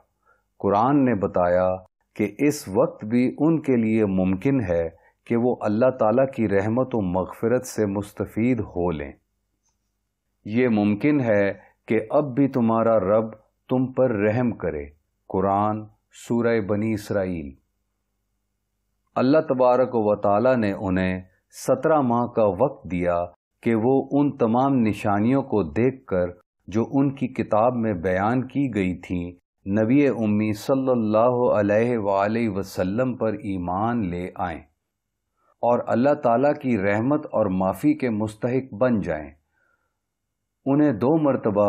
قرآن نے بتایا کہ اس وقت بھی ان کے لیے ممکن ہے کہ وہ اللہ تعالیٰ کی رحمت و مغفرت سے مستفید ہو لیں۔ یہ ممکن ہے کہ اب بھی تمہارا رب تم پر رحم کرے۔ قرآن سورہ بنی اسرائیل۔ اللہ تبارک و تعالیٰ نے انہیں 17 ماہ کا وقت دیا کہ وہ ان تمام نشانیوں کو دیکھ کر جو ان کی کتاب میں بیان کی گئی تھیں نبی امی صلی اللہ علیہ وآلہ وسلم پر ایمان لے آئیں اور اللہ تعالیٰ کی رحمت اور معافی کے مستحق بن جائیں۔ انہیں 2 مرتبہ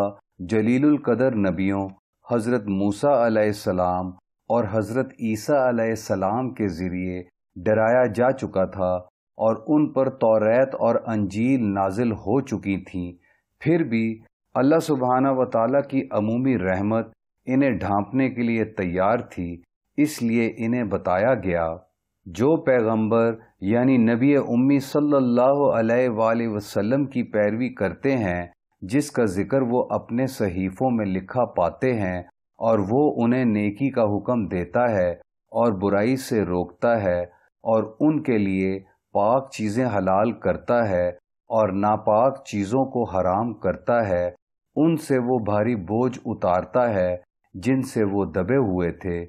جلیل القدر نبیوں حضرت موسیٰ علیہ السلام اور حضرت عیسیٰ علیہ السلام کے ذریعے ڈرایا جا چکا تھا اور ان پر توریت اور انجیل نازل ہو چکی تھیں، پھر بھی اللہ سبحانہ و تعالیٰ کی عمومی رحمت انہیں ڈھانپنے کے لیے تیار تھی، اس لیے انہیں بتایا گیا جو پیغمبر یعنی نبی امی صلی اللہ علیہ وآلہ وسلم کی پیروی کرتے ہیں، جس کا ذکر وہ اپنے صحیفوں میں لکھا پاتے ہیں اور وہ انہیں نیکی کا حکم دیتا ہے اور برائی سے روکتا ہے اور ان کے لیے پاک چیزیں حلال کرتا ہے اور ناپاک چیزوں کو حرام کرتا ہے، ان سے وہ بھاری بوجھ اتارتا ہے جن سے وہ دبے ہوئے تھے۔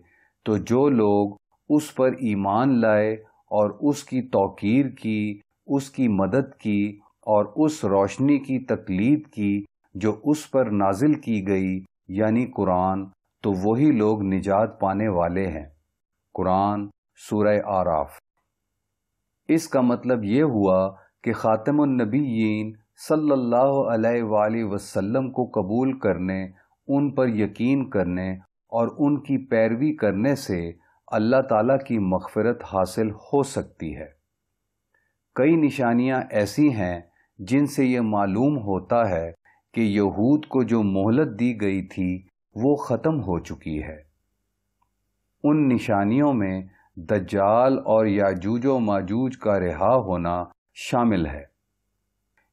تو جو لوگ اس پر ایمان لائے اور اس کی توقیر کی، اس کی مدد کی اور اس روشنی کی تقلید کی جو اس پر نازل کی گئی یعنی قرآن، تو وہی لوگ نجات پانے والے ہیں۔ قرآن سورہ اعراف۔ اس کا مطلب یہ ہوا کہ خاتم النبیین صلی اللہ علیہ وآلہ وسلم کو قبول کرنے، ان پر یقین کرنے اور ان کی پیروی کرنے سے اللہ تعالیٰ کی مغفرت حاصل ہو سکتی ہے۔ کئی نشانیاں ایسی ہیں جن سے یہ معلوم ہوتا ہے کہ یہود کو جو مہلت دی گئی تھی وہ ختم ہو چکی ہے۔ ان نشانیوں میں دجال اور یاجوج و ماجوج کا رہا ہونا شامل ہے۔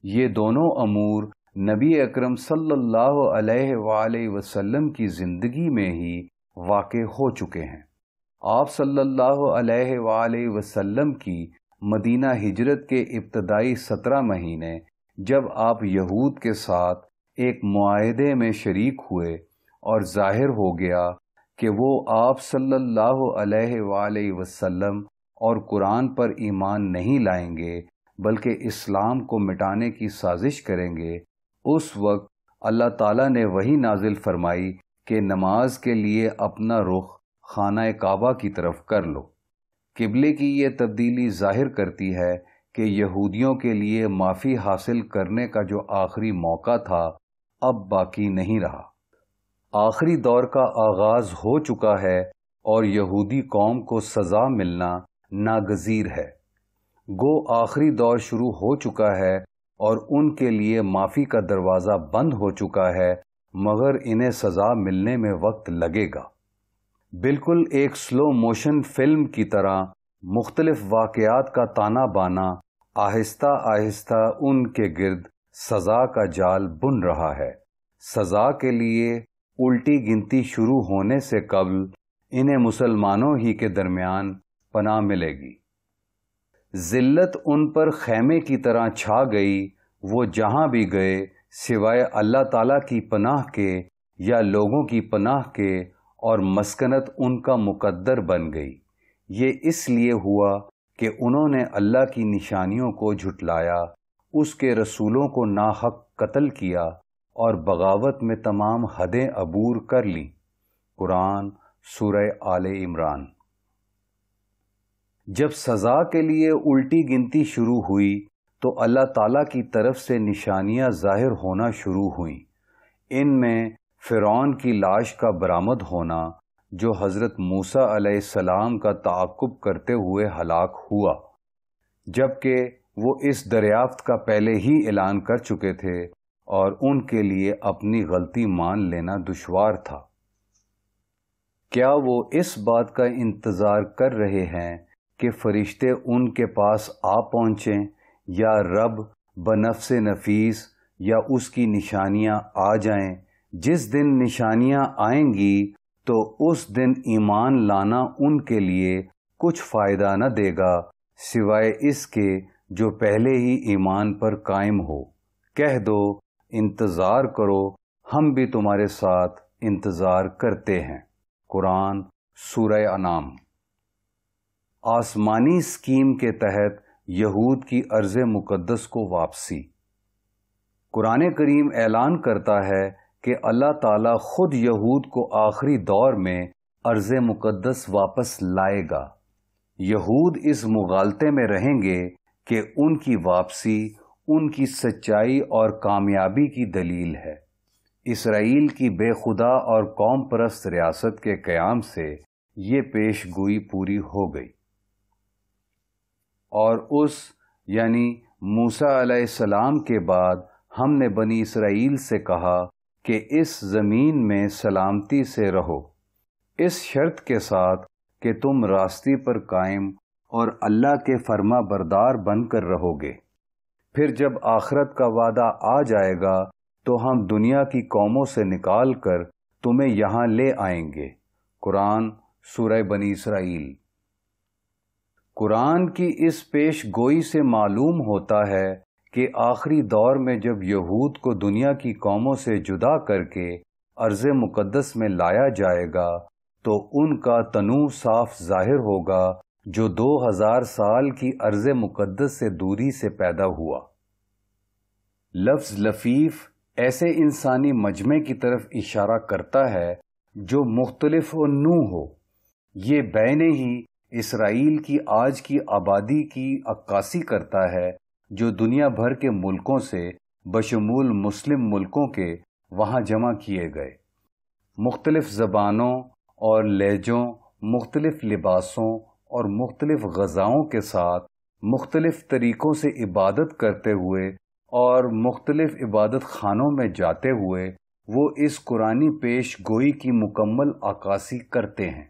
یہ دونوں امور نبی اکرم صلی اللہ علیہ وآلہ وسلم کی زندگی میں ہی واقع ہو چکے ہیں۔ آپ صلی اللہ علیہ وآلہ وسلم کی مدینہ ہجرت کے ابتدائی 17 مہینے جب آپ یہود کے ساتھ ایک معاہدے میں شریک ہوئے اور ظاہر ہو گیا کہ وہ آپ صلی اللہ علیہ وآلہ وسلم اور قرآن پر ایمان نہیں لائیں گے بلکہ اسلام کو مٹانے کی سازش کریں گے، اس وقت اللہ تعالیٰ نے وحی نازل فرمائی کہ نماز کے لیے اپنا رخ خانہ کعبہ کی طرف کر لو۔ قبلے کی یہ تبدیلی ظاہر کرتی ہے کہ یہودیوں کے لیے معافی حاصل کرنے کا جو آخری موقع تھا اب باقی نہیں رہا۔ آخری دور کا آغاز ہو چکا ہے اور یہودی قوم کو سزا ملنا ناگزیر ہے۔ گو آخری دور شروع ہو چکا ہے اور ان کے لیے معافی کا دروازہ بند ہو چکا ہے، مگر انہیں سزا ملنے میں وقت لگے گا۔ بالکل ایک سلو موشن فلم کی طرح مختلف واقعات کا تانا بانا آہستہ آہستہ ان کے گرد سزا کا جال بن رہا ہے۔ سزا کے لیے الٹی گنتی شروع ہونے سے قبل انہیں مسلمانوں ہی کے درمیان پناہ ملے گی۔ ذلت ان پر خیمے کی طرح چھا گئی، وہ جہاں بھی گئے سوائے اللہ تعالیٰ کی پناہ کے یا لوگوں کی پناہ کے، اور مسکنت ان کا مقدر بن گئی۔ یہ اس لیے ہوا کہ انہوں نے اللہ کی نشانیوں کو جھٹلایا، اس کے رسولوں کو ناحق قتل کیا اور بغاوت میں تمام حدیں عبور کر لیں۔ قرآن سورہ آل عمران۔ جب سزا کے لیے الٹی گنتی شروع ہوئی تو اللہ تعالیٰ کی طرف سے نشانیاں ظاہر ہونا شروع ہوئیں۔ ان میں فرعون کی لاش کا برآمد ہونا جو حضرت موسیٰ علیہ السلام کا تعاقب کرتے ہوئے ہلاک ہوا، جبکہ وہ اس دریافت کا پہلے ہی اعلان کر چکے تھے اور ان کے لیے اپنی غلطی مان لینا دشوار تھا۔ کیا وہ اس بات کا انتظار کر رہے ہیں کہ فرشتے ان کے پاس آ پہنچیں یا رب بنفس نفیس یا اس کی نشانیاں آ جائیں؟ جس دن نشانیاں آئیں گی تو اس دن ایمان لانا ان کے لیے کچھ فائدہ نہ دے گا سوائے اس کے جو پہلے ہی ایمان پر قائم ہو۔ کہہ دو انتظار کرو، ہم بھی تمہارے ساتھ انتظار کرتے ہیں۔ قرآن سورہ انعام۔ آسمانی اسکیم کے تحت یہود کی ارض مقدس کو واپسی۔ قرآن کریم اعلان کرتا ہے کہ اللہ تعالیٰ خود یہود کو آخری دور میں ارض مقدس واپس لائے گا۔ یہود اس مغالطے میں رہیں گے کہ ان کی واپسی ان کی سچائی اور کامیابی کی دلیل ہے۔ اسرائیل کی بے خدا اور قوم پرست ریاست کے قیام سے یہ پیش گوئی پوری ہو گئی، اور یعنی موسیٰ علیہ السلام کے بعد ہم نے بنی اسرائیل سے کہا کہ اس زمین میں سلامتی سے رہو، اس شرط کے ساتھ کہ تم راستے پر قائم اور اللہ کے فرما بردار بن کر رہو گے۔ پھر جب آخرت کا وعدہ آ جائے گا تو ہم دنیا کی قوموں سے نکال کر تمہیں یہاں لے آئیں گے۔ قرآن سورہ بنی اسرائیل۔ قرآن کی اس پیش گوئی سے معلوم ہوتا ہے کہ آخری دور میں جب یہود کو دنیا کی قوموں سے جدا کر کے ارض مقدس میں لایا جائے گا تو ان کا تنوع صاف ظاہر ہوگا جو 2000 سال کی ارض مقدس سے دوری سے پیدا ہوا۔ لفظ لفیف ایسے انسانی مجمع کی طرف اشارہ کرتا ہے جو مختلف و نوع ہو۔ یہ بین ہی اسرائیل کی آج کی آبادی کی عکاسی کرتا ہے جو دنیا بھر کے ملکوں سے بشمول مسلم ملکوں کے وہاں جمع کیے گئے، مختلف زبانوں اور لہجوں، مختلف لباسوں اور مختلف غذاؤں کے ساتھ مختلف طریقوں سے عبادت کرتے ہوئے اور مختلف عبادت خانوں میں جاتے ہوئے وہ اس قرآنی پیش گوئی کی مکمل عکاسی کرتے ہیں۔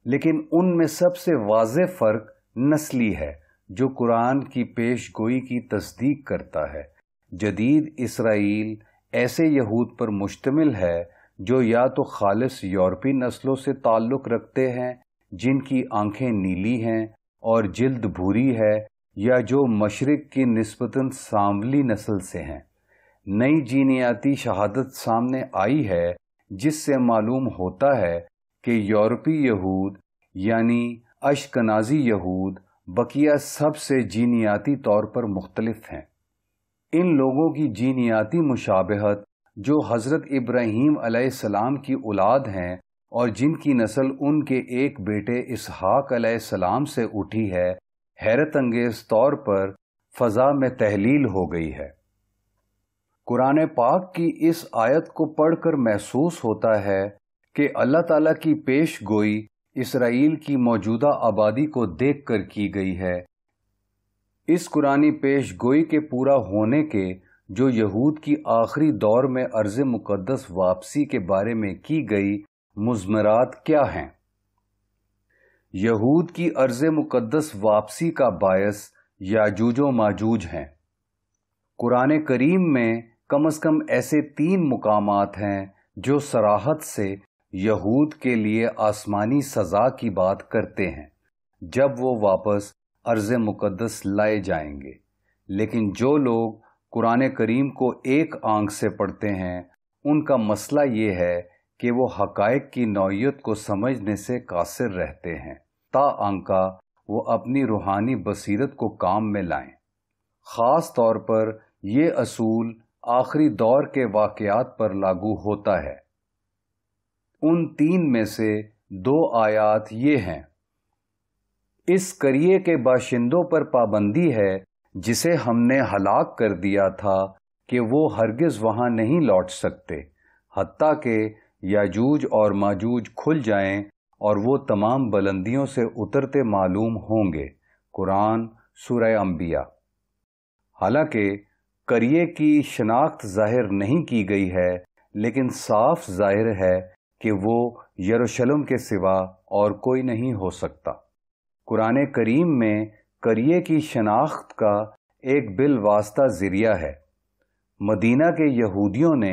لیکن ان میں سب سے واضح فرق نسلی ہے جو قرآن کی پیش گوئی کی تصدیق کرتا ہے۔ جدید اسرائیل ایسے یہود پر مشتمل ہے جو یا تو خالص یورپی نسلوں سے تعلق رکھتے ہیں جن کی آنکھیں نیلی ہیں اور جلد بھوری ہے، یا جو مشرق کی نسبتاً سانولی نسل سے ہیں۔ نئی جینیاتی شہادت سامنے آئی ہے جس سے معلوم ہوتا ہے کہ یورپی یہود یعنی اشکنازی یہود بقیہ سب سے جینیاتی طور پر مختلف ہیں۔ ان لوگوں کی جینیاتی مشابہت جو حضرت ابراہیم علیہ السلام کی اولاد ہیں اور جن کی نسل ان کے ایک بیٹے اسحاق علیہ السلام سے اٹھی ہے، حیرت انگیز طور پر فضا میں تحلیل ہو گئی ہے۔ قرآن پاک کی اس آیت کو پڑھ کر محسوس ہوتا ہے کہ اللہ تعالیٰ کی پیش گوئی اسرائیل کی موجودہ آبادی کو دیکھ کر کی گئی ہے۔ اس قرآنی پیش گوئی کے پورا ہونے کے جو یہود کی آخری دور میں ارض مقدس واپسی کے بارے میں کی گئی مضمرات کیا ہیں؟ یہود کی ارض مقدس واپسی کا باعث یاجوج و ماجوج ہیں۔ قرآن کریم میں کم از کم ایسے 3 مقامات ہیں جو صراحت سے یہود کے لیے آسمانی سزا کی بات کرتے ہیں جب وہ واپس ارض مقدس لائے جائیں گے۔ لیکن جو لوگ قرآن کریم کو ایک آنکھ سے پڑھتے ہیں ان کا مسئلہ یہ ہے کہ وہ حقائق کی نوعیت کو سمجھنے سے قاصر رہتے ہیں، تاآنکہ وہ اپنی روحانی بصیرت کو کام میں لائیں۔ خاص طور پر یہ اصول آخری دور کے واقعات پر لاگو ہوتا ہے۔ ان 3 میں سے 2 آیات یہ ہیں: اس قریے کے باشندوں پر پابندی ہے جسے ہم نے ہلاک کر دیا تھا کہ وہ ہرگز وہاں نہیں لوٹ سکتے حتیٰ کہ یاجوج اور ماجوج کھل جائیں اور وہ تمام بلندیوں سے اترتے معلوم ہوں گے۔ قرآن سورہ انبیاء۔ حالانکہ قریے کی شناخت ظاہر نہیں کی گئی ہے، لیکن صاف ظاہر ہے کہ وہ یروشلم کے سوا اور کوئی نہیں ہو سکتا۔ قرآن کریم میں قریے کی شناخت کا ایک بالواسطہ ذریعہ ہے۔ مدینہ کے یہودیوں نے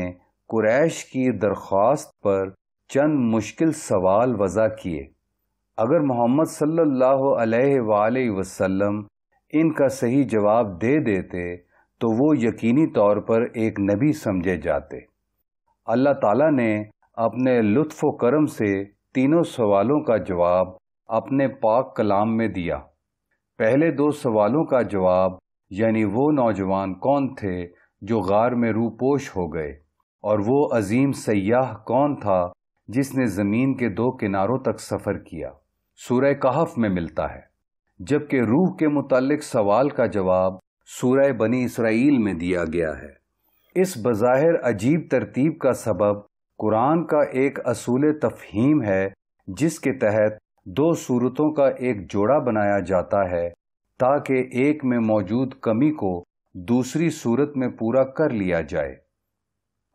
قریش کی درخواست پر چند مشکل سوال وضع کیے۔ اگر محمد صلی اللہ علیہ وآلہ وسلم ان کا صحیح جواب دے دیتے تو وہ یقینی طور پر ایک نبی سمجھے جاتے۔ اللہ تعالیٰ نے اپنے لطف و کرم سے تینوں سوالوں کا جواب اپنے پاک کلام میں دیا۔ پہلے دو سوالوں کا جواب یعنی وہ نوجوان کون تھے جو غار میں روح پوش ہو گئے، اور وہ عظیم سیاح کون تھا جس نے زمین کے دو کناروں تک سفر کیا، سورہ کہف میں ملتا ہے، جبکہ روح کے متعلق سوال کا جواب سورہ بنی اسرائیل میں دیا گیا ہے۔ اس بظاہر عجیب ترتیب کا سبب قرآن کا ایک اصول تفہیم ہے جس کے تحت دو صورتوں کا ایک جوڑا بنایا جاتا ہے تاکہ ایک میں موجود کمی کو دوسری صورت میں پورا کر لیا جائے۔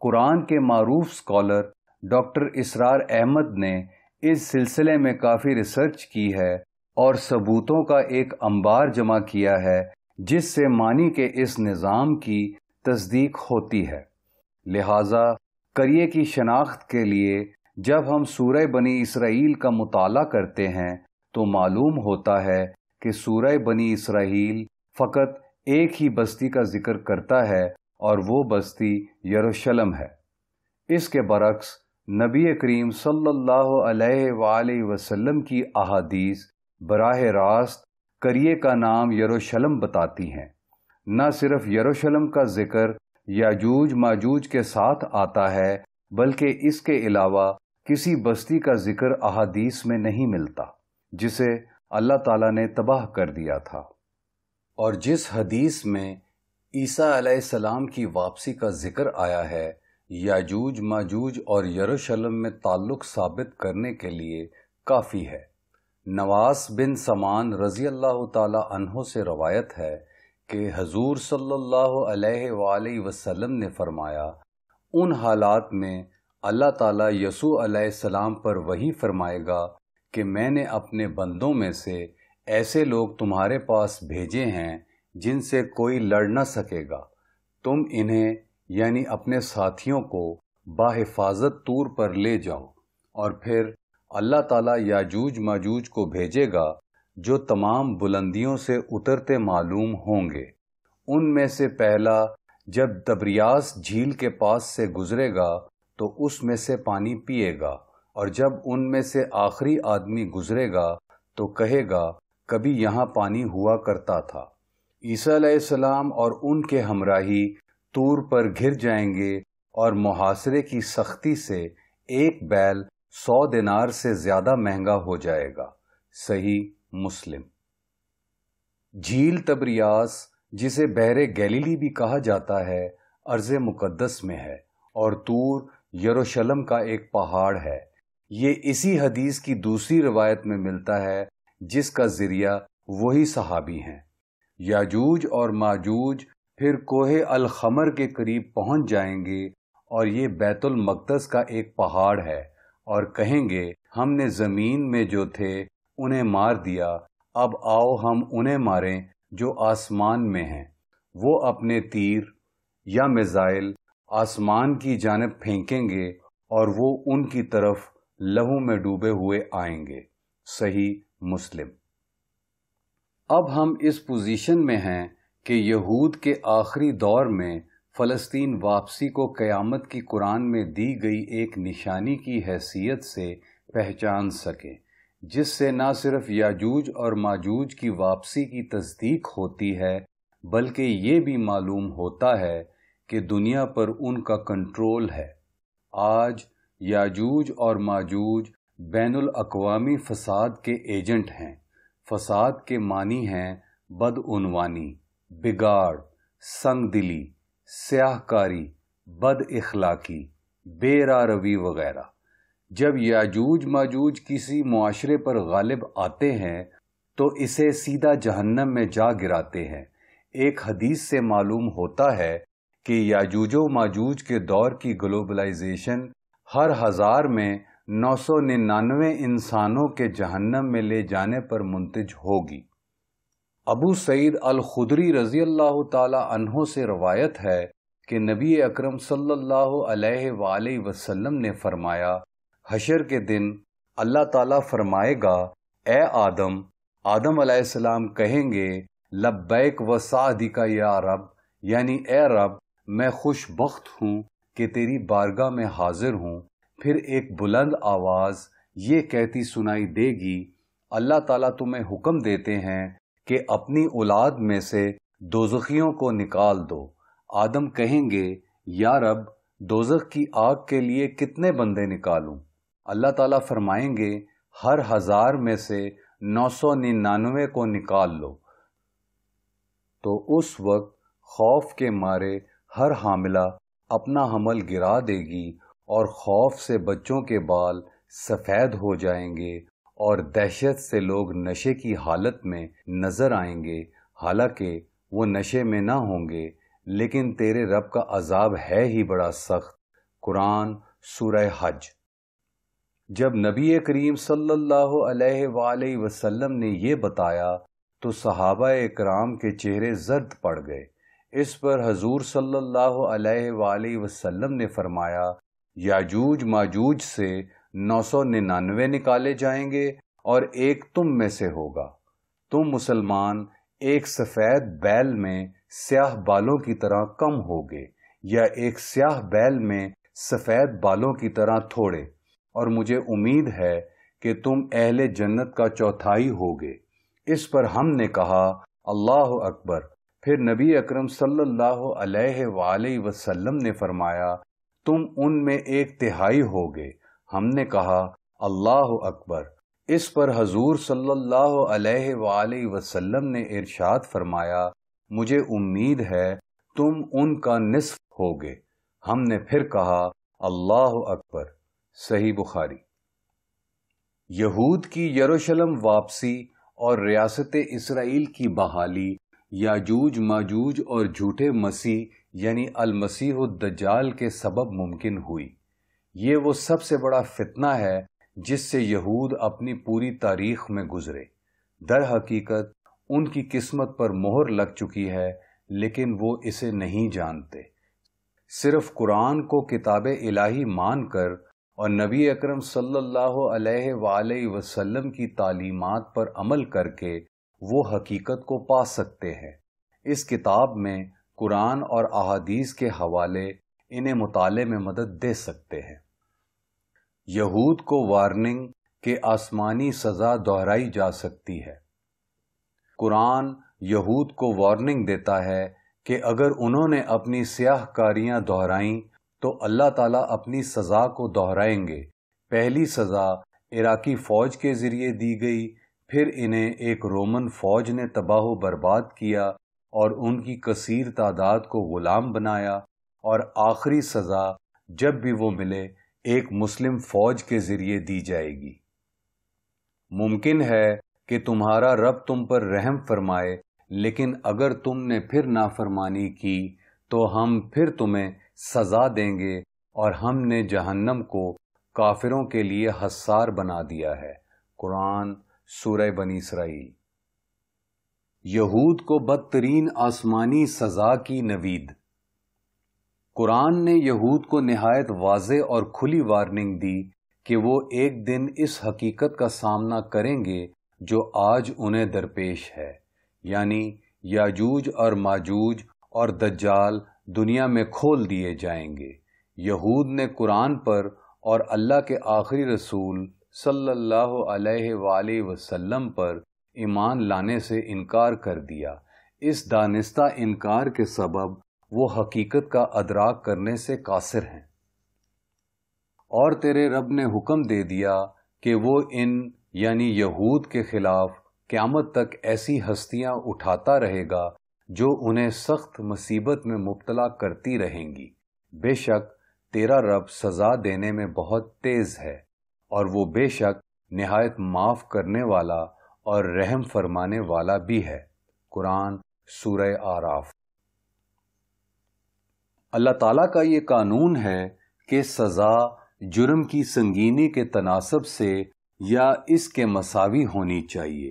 قرآن کے معروف اسکالر ڈاکٹر اسرار احمد نے اس سلسلے میں کافی ریسرچ کی ہے اور ثبوتوں کا ایک انبار جمع کیا ہے جس سے معنی کے اس نظام کی تصدیق ہوتی ہے۔ لہٰذا قریے کی شناخت کے لیے جب ہم سورہ بنی اسرائیل کا مطالعہ کرتے ہیں تو معلوم ہوتا ہے کہ سورہ بنی اسرائیل فقط ایک ہی بستی کا ذکر کرتا ہے اور وہ بستی یروشلم ہے۔ اس کے برعکس نبی کریم صلی اللہ علیہ وآلہ وسلم کی احادیث براہ راست قریے کا نام یروشلم بتاتی ہیں۔ نہ صرف یروشلم کا ذکر یاجوج ماجوج کے ساتھ آتا ہے بلکہ اس کے علاوہ کسی بستی کا ذکر احادیث میں نہیں ملتا جسے اللہ تعالیٰ نے تباہ کر دیا تھا، اور جس حدیث میں عیسیٰ علیہ السلام کی واپسی کا ذکر آیا ہے یاجوج ماجوج اور یروشلم میں تعلق ثابت کرنے کے لیے کافی ہے۔ نواس بن سمان رضی اللہ تعالی عنہ سے روایت ہے کہ حضور صلی اللہ علیہ وآلہ وسلم نے فرمایا، ان حالات میں اللہ تعالیٰ یسوع علیہ السلام پر وحی فرمائے گا کہ میں نے اپنے بندوں میں سے ایسے لوگ تمہارے پاس بھیجے ہیں جن سے کوئی لڑ نہ سکے گا، تم انہیں یعنی اپنے ساتھیوں کو بحفاظت طور پر لے جاؤ، اور پھر اللہ تعالیٰ یاجوج ماجوج کو بھیجے گا جو تمام بلندیوں سے اترتے معلوم ہوں گے۔ ان میں سے پہلا جب دبریاس جھیل کے پاس سے گزرے گا تو اس میں سے پانی پیے گا، اور جب ان میں سے آخری آدمی گزرے گا تو کہے گا کبھی یہاں پانی ہوا کرتا تھا۔ عیسیٰ علیہ السلام اور ان کے ہمراہی طور پر گھر جائیں گے اور محاصرے کی سختی سے ایک بیل 100 دینار سے زیادہ مہنگا ہو جائے گا۔ صحیح مسلم۔ جھیل تبریاس جسے بحر گلیلی بھی کہا جاتا ہے ارض مقدس میں ہے، اور طور یروشلم کا ایک پہاڑ ہے۔ یہ اسی حدیث کی دوسری روایت میں ملتا ہے جس کا ذریعہ وہی صحابی ہیں۔ یاجوج اور ماجوج پھر کوہ الخمر کے قریب پہنچ جائیں گے، اور یہ بیت المقدس کا ایک پہاڑ ہے، اور کہیں گے ہم نے زمین میں جو تھے انہیں مار دیا، اب آؤ ہم انہیں ماریں جو آسمان میں ہیں۔ وہ اپنے تیر یا میزائل آسمان کی جانب پھینکیں گے اور وہ ان کی طرف لہو میں ڈوبے ہوئے آئیں گے۔ صحیح مسلم۔ اب ہم اس پوزیشن میں ہیں کہ یہود کے آخری دور میں فلسطین واپسی کو قیامت کی قرآن میں دی گئی ایک نشانی کی حیثیت سے پہچان سکیں، جس سے نہ صرف یاجوج اور ماجوج کی واپسی کی تصدیق ہوتی ہے بلکہ یہ بھی معلوم ہوتا ہے کہ دنیا پر ان کا کنٹرول ہے۔ آج یاجوج اور ماجوج بین الاقوامی فساد کے ایجنٹ ہیں۔ فساد کے معنی ہیں بدعنوانی، بگاڑ، سنگ دلی، سیاہ کاری، بد اخلاقی، بے راہ روی وغیرہ۔ جب یاجوج ماجوج کسی معاشرے پر غالب آتے ہیں تو اسے سیدھا جہنم میں جا گراتے ہیں۔ ایک حدیث سے معلوم ہوتا ہے کہ یاجوج و ماجوج کے دور کی گلوبلائزیشن ہر 1000 میں 999 انسانوں کے جہنم میں لے جانے پر منتج ہوگی۔ ابو سعید الخدری رضی اللہ تعالی عنہ سے روایت ہے کہ نبی اکرم صلی اللہ علیہ وآلہ وسلم نے فرمایا، حشر کے دن اللہ تعالیٰ فرمائے گا اے آدم، آدم علیہ السلام کہیں گے لبیک و سعدیک یا رب، یعنی اے رب میں خوش بخت ہوں کہ تیری بارگاہ میں حاضر ہوں۔ پھر ایک بلند آواز یہ کہتی سنائی دے گی اللہ تعالیٰ تمہیں حکم دیتے ہیں کہ اپنی اولاد میں سے دوزخیوں کو نکال دو۔ آدم کہیں گے یا رب دوزخ کی آگ کے لیے کتنے بندے نکالوں؟ اللہ تعالیٰ فرمائیں گے ہر 1000 میں سے 999 کو نکال لو۔ تو اس وقت خوف کے مارے ہر حاملہ اپنا حمل گرا دے گی اور خوف سے بچوں کے بال سفید ہو جائیں گے اور دہشت سے لوگ نشے کی حالت میں نظر آئیں گے، حالانکہ وہ نشے میں نہ ہوں گے، لیکن تیرے رب کا عذاب ہے ہی بڑا سخت۔ قرآن سورہ حج۔ جب نبی کریم صلی اللہ علیہ وآلہ وسلم نے یہ بتایا تو صحابہ اکرام کے چہرے زرد پڑ گئے۔ اس پر حضور صلی اللہ علیہ وآلہ وسلم نے فرمایا یاجوج ماجوج سے 999 نکالے جائیں گے اور ایک تم میں سے ہوگا۔ تم مسلمان ایک سفید بیل میں سیاہ بالوں کی طرح کم ہوگے یا ایک سیاہ بیل میں سفید بالوں کی طرح تھوڑے، اور مجھے امید ہے کہ تم اہل جنت کا چوتھائی ہوگے۔ اس پر ہم نے کہا اللہ اکبر۔ پھر نبی اکرم صلی اللہ علیہ وآلہ وسلم نے فرمایا تم ان میں 1/3 ہوگے۔ ہم نے کہا اللہ اکبر۔ اس پر حضور صلی اللہ علیہ وآلہ وسلم نے ارشاد فرمایا مجھے امید ہے تم ان کا نصف ہوگے۔ ہم نے پھر کہا اللہ اکبر۔ صحیح بخاری۔ یہود کی یروشلم واپسی اور ریاست اسرائیل کی بحالی یاجوج ماجوج اور جھوٹے مسیح یعنی المسیح الدجال کے سبب ممکن ہوئی۔ یہ وہ سب سے بڑا فتنہ ہے جس سے یہود اپنی پوری تاریخ میں گزرے۔ در حقیقت ان کی قسمت پر مہر لگ چکی ہے، لیکن وہ اسے نہیں جانتے۔ صرف قرآن کو کتاب الہی مان کر اور نبی اکرم صلی اللہ علیہ وآلہ وسلم کی تعلیمات پر عمل کر کے وہ حقیقت کو پا سکتے ہیں۔ اس کتاب میں قرآن اور احادیث کے حوالے انہیں مطالعے میں مدد دے سکتے ہیں۔ یہود کو وارننگ کہ آسمانی سزا دہرائی جا سکتی ہے۔ قرآن یہود کو وارننگ دیتا ہے کہ اگر انہوں نے اپنی سیاہ کاریاں دہرائیں تو اللہ تعالیٰ اپنی سزا کو دہرائیں گے۔ پہلی سزا عراقی فوج کے ذریعے دی گئی، پھر انہیں ایک رومن فوج نے تباہ و برباد کیا اور ان کی کثیر تعداد کو غلام بنایا، اور آخری سزا جب بھی وہ ملے ایک مسلم فوج کے ذریعے دی جائے گی۔ ممکن ہے کہ تمہارا رب تم پر رحم فرمائے، لیکن اگر تم نے پھر نافرمانی کی تو ہم پھر تمہیں سزا دیں گے، اور ہم نے جہنم کو کافروں کے لیے حصار بنا دیا ہے۔ قرآن سورہ بنی اسرائیل۔ یہود کو بدترین آسمانی سزا کی نوید۔ قرآن نے یہود کو نہایت واضح اور کھلی وارننگ دی کہ وہ ایک دن اس حقیقت کا سامنا کریں گے جو آج انہیں درپیش ہے، یعنی یاجوج اور ماجوج اور دجال دنیا میں کھول دیے جائیں گے۔ یہود نے قرآن پر اور اللہ کے آخری رسول صلی اللہ علیہ وآلہ وسلم پر ایمان لانے سے انکار کر دیا۔ اس دانستہ انکار کے سبب وہ حقیقت کا ادراک کرنے سے قاصر ہیں۔ اور تیرے رب نے حکم دے دیا کہ وہ ان یعنی یہود کے خلاف قیامت تک ایسی ہستیاں اٹھاتا رہے گا جو انہیں سخت مصیبت میں مبتلا کرتی رہیں گی۔ بے شک تیرا رب سزا دینے میں بہت تیز ہے، اور وہ بے شک نہایت معاف کرنے والا اور رحم فرمانے والا بھی ہے۔ قرآن سورہ اعراف۔ اللہ تعالیٰ کا یہ قانون ہے کہ سزا جرم کی سنگینی کے تناسب سے یا اس کے مساوی ہونی چاہیے،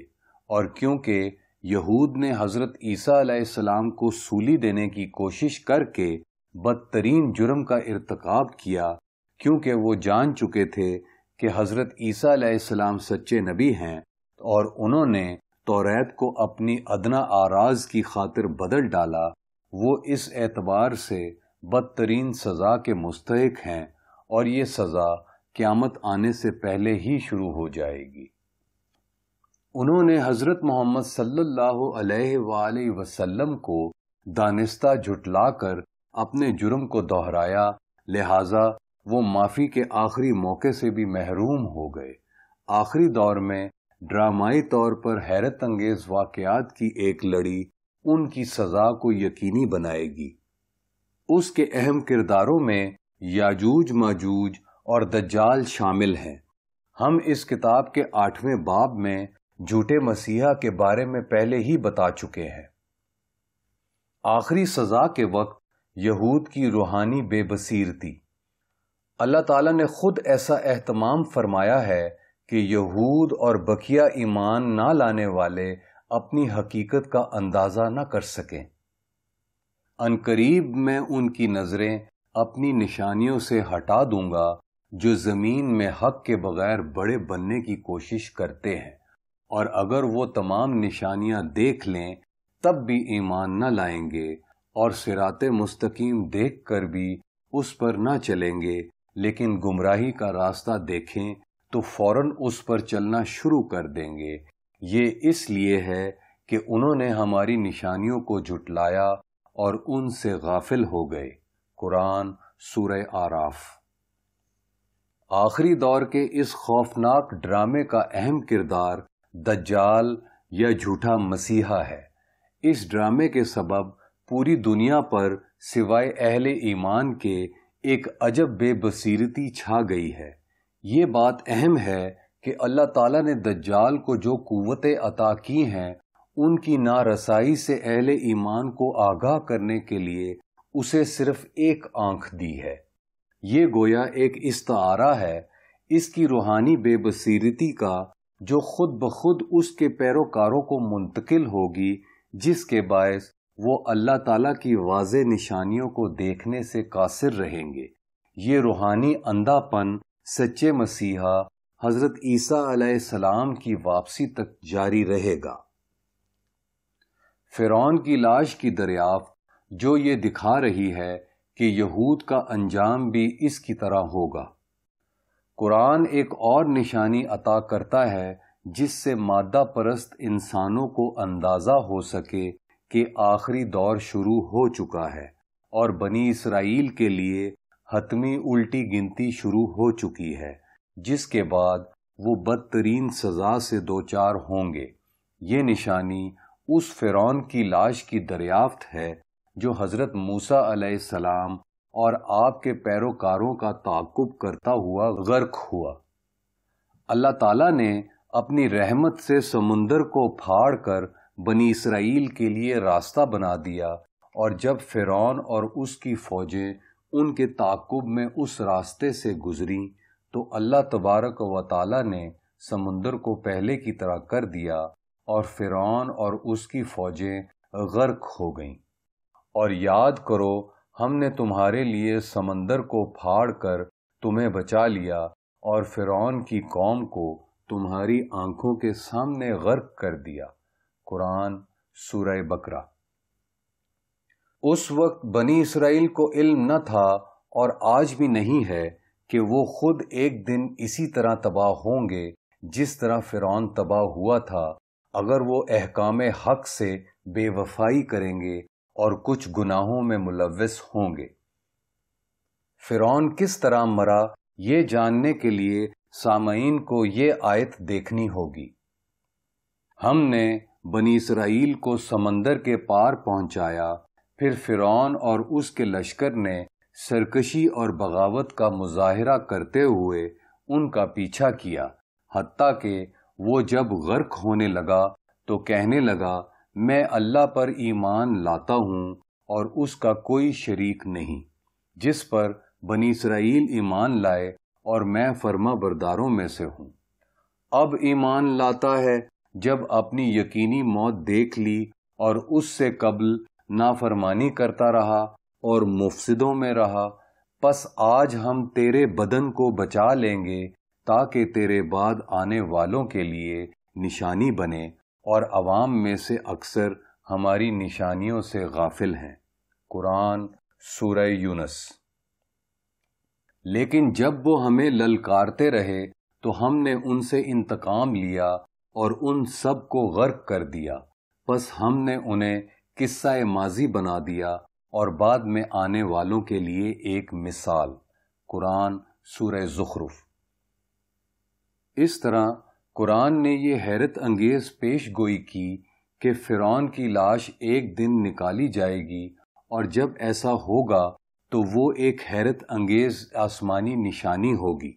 اور کیونکہ یہود نے حضرت عیسیٰ علیہ السلام کو سولی دینے کی کوشش کر کے بدترین جرم کا ارتکاب کیا، کیونکہ وہ جان چکے تھے کہ حضرت عیسیٰ علیہ السلام سچے نبی ہیں اور انہوں نے توریت کو اپنی ادنا آراز کی خاطر بدل ڈالا، وہ اس اعتبار سے بدترین سزا کے مستحق ہیں اور یہ سزا قیامت آنے سے پہلے ہی شروع ہو جائے گی۔ انہوں نے حضرت محمد صلی اللہ علیہ وآلہ وسلم کو دانستہ جھٹلا کر اپنے جرم کو دہرایا، لہٰذا وہ معافی کے آخری موقع سے بھی محروم ہو گئے۔ آخری دور میں ڈرامائی طور پر حیرت انگیز واقعات کی ایک لڑی ان کی سزا کو یقینی بنائے گی۔ اس کے اہم کرداروں میں یاجوج ماجوج اور دجال شامل ہیں۔ ہم اس کتاب کے 8ویں باب میں جھوٹے مسیحا کے بارے میں پہلے ہی بتا چکے ہیں۔ آخری سزا کے وقت یہود کی روحانی بے بصیرتی۔ اللہ تعالیٰ نے خود ایسا اہتمام فرمایا ہے کہ یہود اور بقیہ ایمان نہ لانے والے اپنی حقیقت کا اندازہ نہ کر سکیں۔ عنقریب میں ان کی نظریں اپنی نشانیوں سے ہٹا دوں گا جو زمین میں حق کے بغیر بڑے بننے کی کوشش کرتے ہیں، اور اگر وہ تمام نشانیاں دیکھ لیں تب بھی ایمان نہ لائیں گے اور صراط مستقیم دیکھ کر بھی اس پر نہ چلیں گے، لیکن گمراہی کا راستہ دیکھیں تو فوراً اس پر چلنا شروع کر دیں گے۔ یہ اس لیے ہے کہ انہوں نے ہماری نشانیوں کو جھٹلایا اور ان سے غافل ہو گئے۔ قرآن سورہ آراف۔ آخری دور کے اس خوفناک ڈرامے کا اہم کردار دجال یا جھوٹا مسیحا ہے۔ اس ڈرامے کے سبب پوری دنیا پر سوائے اہل ایمان کے ایک عجب بے بصیرتی چھا گئی ہے۔ یہ بات اہم ہے کہ اللہ تعالیٰ نے دجال کو جو قوتیں عطا کی ہیں ان کی نارسائی سے اہل ایمان کو آگاہ کرنے کے لیے اسے صرف ایک آنکھ دی ہے۔ یہ گویا ایک استعارہ ہے اس کی روحانی بے بصیرتی کا، جو خود بخود اس کے پیروکاروں کو منتقل ہوگی، جس کے باعث وہ اللہ تعالیٰ کی واضح نشانیوں کو دیکھنے سے قاصر رہیں گے۔ یہ روحانی اندھا پن سچے مسیحا حضرت عیسیٰ علیہ السلام کی واپسی تک جاری رہے گا۔ فرعون کی لاش کی دریافت جو یہ دکھا رہی ہے کہ یہود کا انجام بھی اس کی طرح ہوگا۔ قرآن ایک اور نشانی عطا کرتا ہے جس سے مادہ پرست انسانوں کو اندازہ ہو سکے کہ آخری دور شروع ہو چکا ہے اور بنی اسرائیل کے لیے حتمی الٹی گنتی شروع ہو چکی ہے، جس کے بعد وہ بدترین سزا سے دوچار ہوں گے۔ یہ نشانی اس فرعون کی لاش کی دریافت ہے جو حضرت موسیٰ علیہ السلام اور آپ کے پیروکاروں کا تعاقب کرتا ہوا غرق ہوا۔ اللہ تعالیٰ نے اپنی رحمت سے سمندر کو پھاڑ کر بنی اسرائیل کے لیے راستہ بنا دیا، اور جب فرعون اور اس کی فوجیں ان کے تعاقب میں اس راستے سے گزریں تو اللہ تبارک و تعالیٰ نے سمندر کو پہلے کی طرح کر دیا اور فرعون اور اس کی فوجیں غرق ہو گئیں۔ اور یاد کرو، ہم نے تمہارے لیے سمندر کو پھاڑ کر تمہیں بچا لیا اور فرعون کی قوم کو تمہاری آنکھوں کے سامنے غرق کر دیا۔ قرآن سورہ بقرہ۔ اس وقت بنی اسرائیل کو علم نہ تھا اور آج بھی نہیں ہے کہ وہ خود ایک دن اسی طرح تباہ ہوں گے جس طرح فرعون تباہ ہوا تھا، اگر وہ احکام حق سے بے وفائی کریں گے اور کچھ گناہوں میں ملوث ہوں گے۔ فرعون کس طرح مرا، یہ جاننے کے لیے سامعین کو یہ آیت دیکھنی ہوگی۔ ہم نے بنی اسرائیل کو سمندر کے پار پہنچایا، پھر فرعون اور اس کے لشکر نے سرکشی اور بغاوت کا مظاہرہ کرتے ہوئے ان کا پیچھا کیا، حتیٰ کہ وہ جب غرق ہونے لگا تو کہنے لگا، میں اللہ پر ایمان لاتا ہوں اور اس کا کوئی شریک نہیں، جس پر بنی اسرائیل ایمان لائے اور میں فرما برداروں میں سے ہوں۔ اب ایمان لاتا ہے جب اپنی یقینی موت دیکھ لی اور اس سے قبل نافرمانی کرتا رہا اور مفسدوں میں رہا، پس آج ہم تیرے بدن کو بچا لیں گے تاکہ تیرے بعد آنے والوں کے لیے نشانی بنے، اور عوام میں سے اکثر ہماری نشانیوں سے غافل ہیں۔ قرآن سورہ یونس۔ لیکن جب وہ ہمیں للکارتے رہے تو ہم نے ان سے انتقام لیا اور ان سب کو غرق کر دیا، پس ہم نے انہیں قصہ ماضی بنا دیا اور بعد میں آنے والوں کے لیے ایک مثال۔ قرآن سورہ زخرف۔ اس طرح قرآن نے یہ حیرت انگیز پیش گوئی کی کہ فرعون کی لاش ایک دن نکالی جائے گی، اور جب ایسا ہوگا تو وہ ایک حیرت انگیز آسمانی نشانی ہوگی۔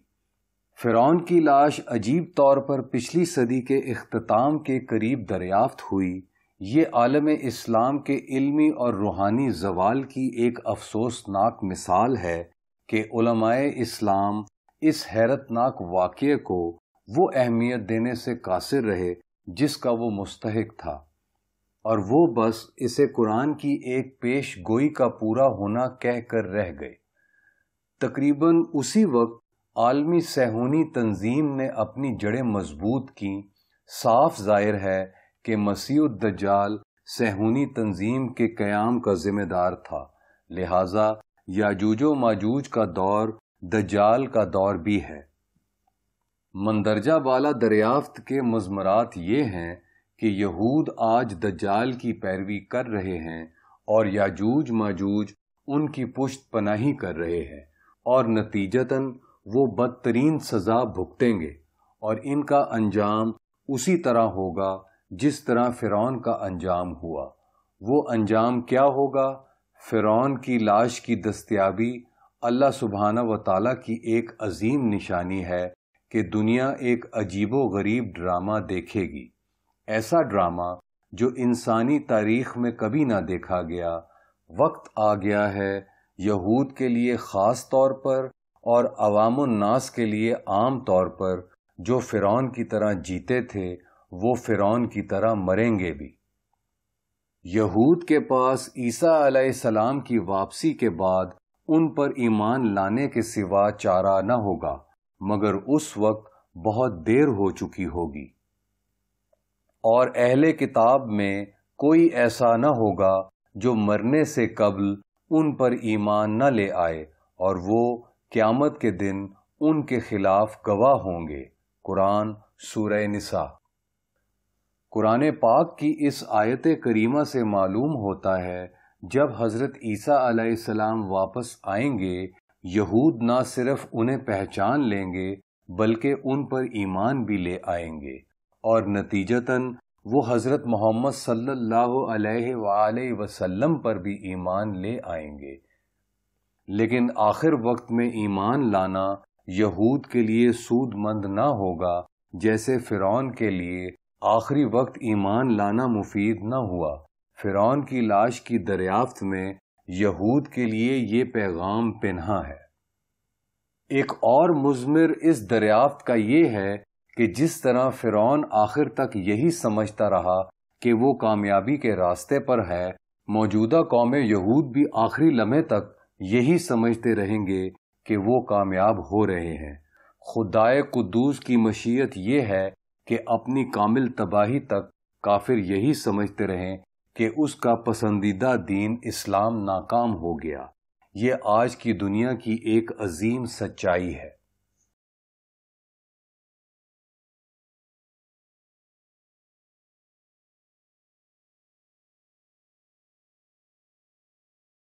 فرعون کی لاش عجیب طور پر پچھلی صدی کے اختتام کے قریب دریافت ہوئی۔ یہ عالم اسلام کے علمی اور روحانی زوال کی ایک افسوسناک مثال ہے کہ علماء اسلام اس حیرت ناک واقعے کو وہ اہمیت دینے سے قاصر رہے جس کا وہ مستحق تھا، اور وہ بس اسے قرآن کی ایک پیش گوئی کا پورا ہونا کہہ کر رہ گئے۔ تقریباً اسی وقت عالمی صہیونی تنظیم نے اپنی جڑیں مضبوط کیں۔ صاف ظاہر ہے کہ مسیح الدجال صہیونی تنظیم کے قیام کا ذمہ دار تھا، لہٰذا یاجوج و ماجوج کا دور دجال کا دور بھی ہے۔ مندرجہ بالا دریافت کے مضمرات یہ ہیں کہ یہود آج دجال کی پیروی کر رہے ہیں اور یاجوج ماجوج ان کی پشت پناہی کر رہے ہیں، اور نتیجتاً وہ بدترین سزا بھگتیں گے، اور ان کا انجام اسی طرح ہوگا جس طرح فرعون کا انجام ہوا۔ وہ انجام کیا ہوگا؟ فرعون کی لاش کی دستیابی اللہ سبحانہ و تعالیٰ کی ایک عظیم نشانی ہے کہ دنیا ایک عجیب و غریب ڈرامہ دیکھے گی، ایسا ڈرامہ جو انسانی تاریخ میں کبھی نہ دیکھا گیا۔ وقت آ گیا ہے یہود کے لیے خاص طور پر اور عوام الناس کے لیے عام طور پر، جو فرعون کی طرح جیتے تھے وہ فرعون کی طرح مریں گے بھی۔ یہود کے پاس عیسیٰ علیہ السلام کی واپسی کے بعد ان پر ایمان لانے کے سوا چارہ نہ ہوگا، مگر اس وقت بہت دیر ہو چکی ہوگی، اور اہل کتاب میں کوئی ایسا نہ ہوگا جو مرنے سے قبل ان پر ایمان نہ لے آئے، اور وہ قیامت کے دن ان کے خلاف گواہ ہوں گے۔ قرآن سورہ نساء۔ قرآن پاک کی اس آیت کریمہ سے معلوم ہوتا ہے جب حضرت عیسیٰ علیہ السلام واپس آئیں گے، یہود نہ صرف انہیں پہچان لیں گے بلکہ ان پر ایمان بھی لے آئیں گے، اور نتیجتاً وہ حضرت محمد صلی اللہ علیہ وآلہ وسلم پر بھی ایمان لے آئیں گے۔ لیکن آخر وقت میں ایمان لانا یہود کے لیے سود مند نہ ہوگا، جیسے فرعون کے لیے آخری وقت ایمان لانا مفید نہ ہوا۔ فرعون کی لاش کی دریافت میں یہود کے لیے یہ پیغام پنہاں ہے۔ ایک اور مضمر اس دریافت کا یہ ہے کہ جس طرح فرعون آخر تک یہی سمجھتا رہا کہ وہ کامیابی کے راستے پر ہے، موجودہ قوم یہود بھی آخری لمحے تک یہی سمجھتے رہیں گے کہ وہ کامیاب ہو رہے ہیں۔ خدائے قدوس کی مشیت یہ ہے کہ اپنی کامل تباہی تک کافر یہی سمجھتے رہیں کہ اس کا پسندیدہ دین اسلام ناکام ہو گیا۔ یہ آج کی دنیا کی ایک عظیم سچائی ہے۔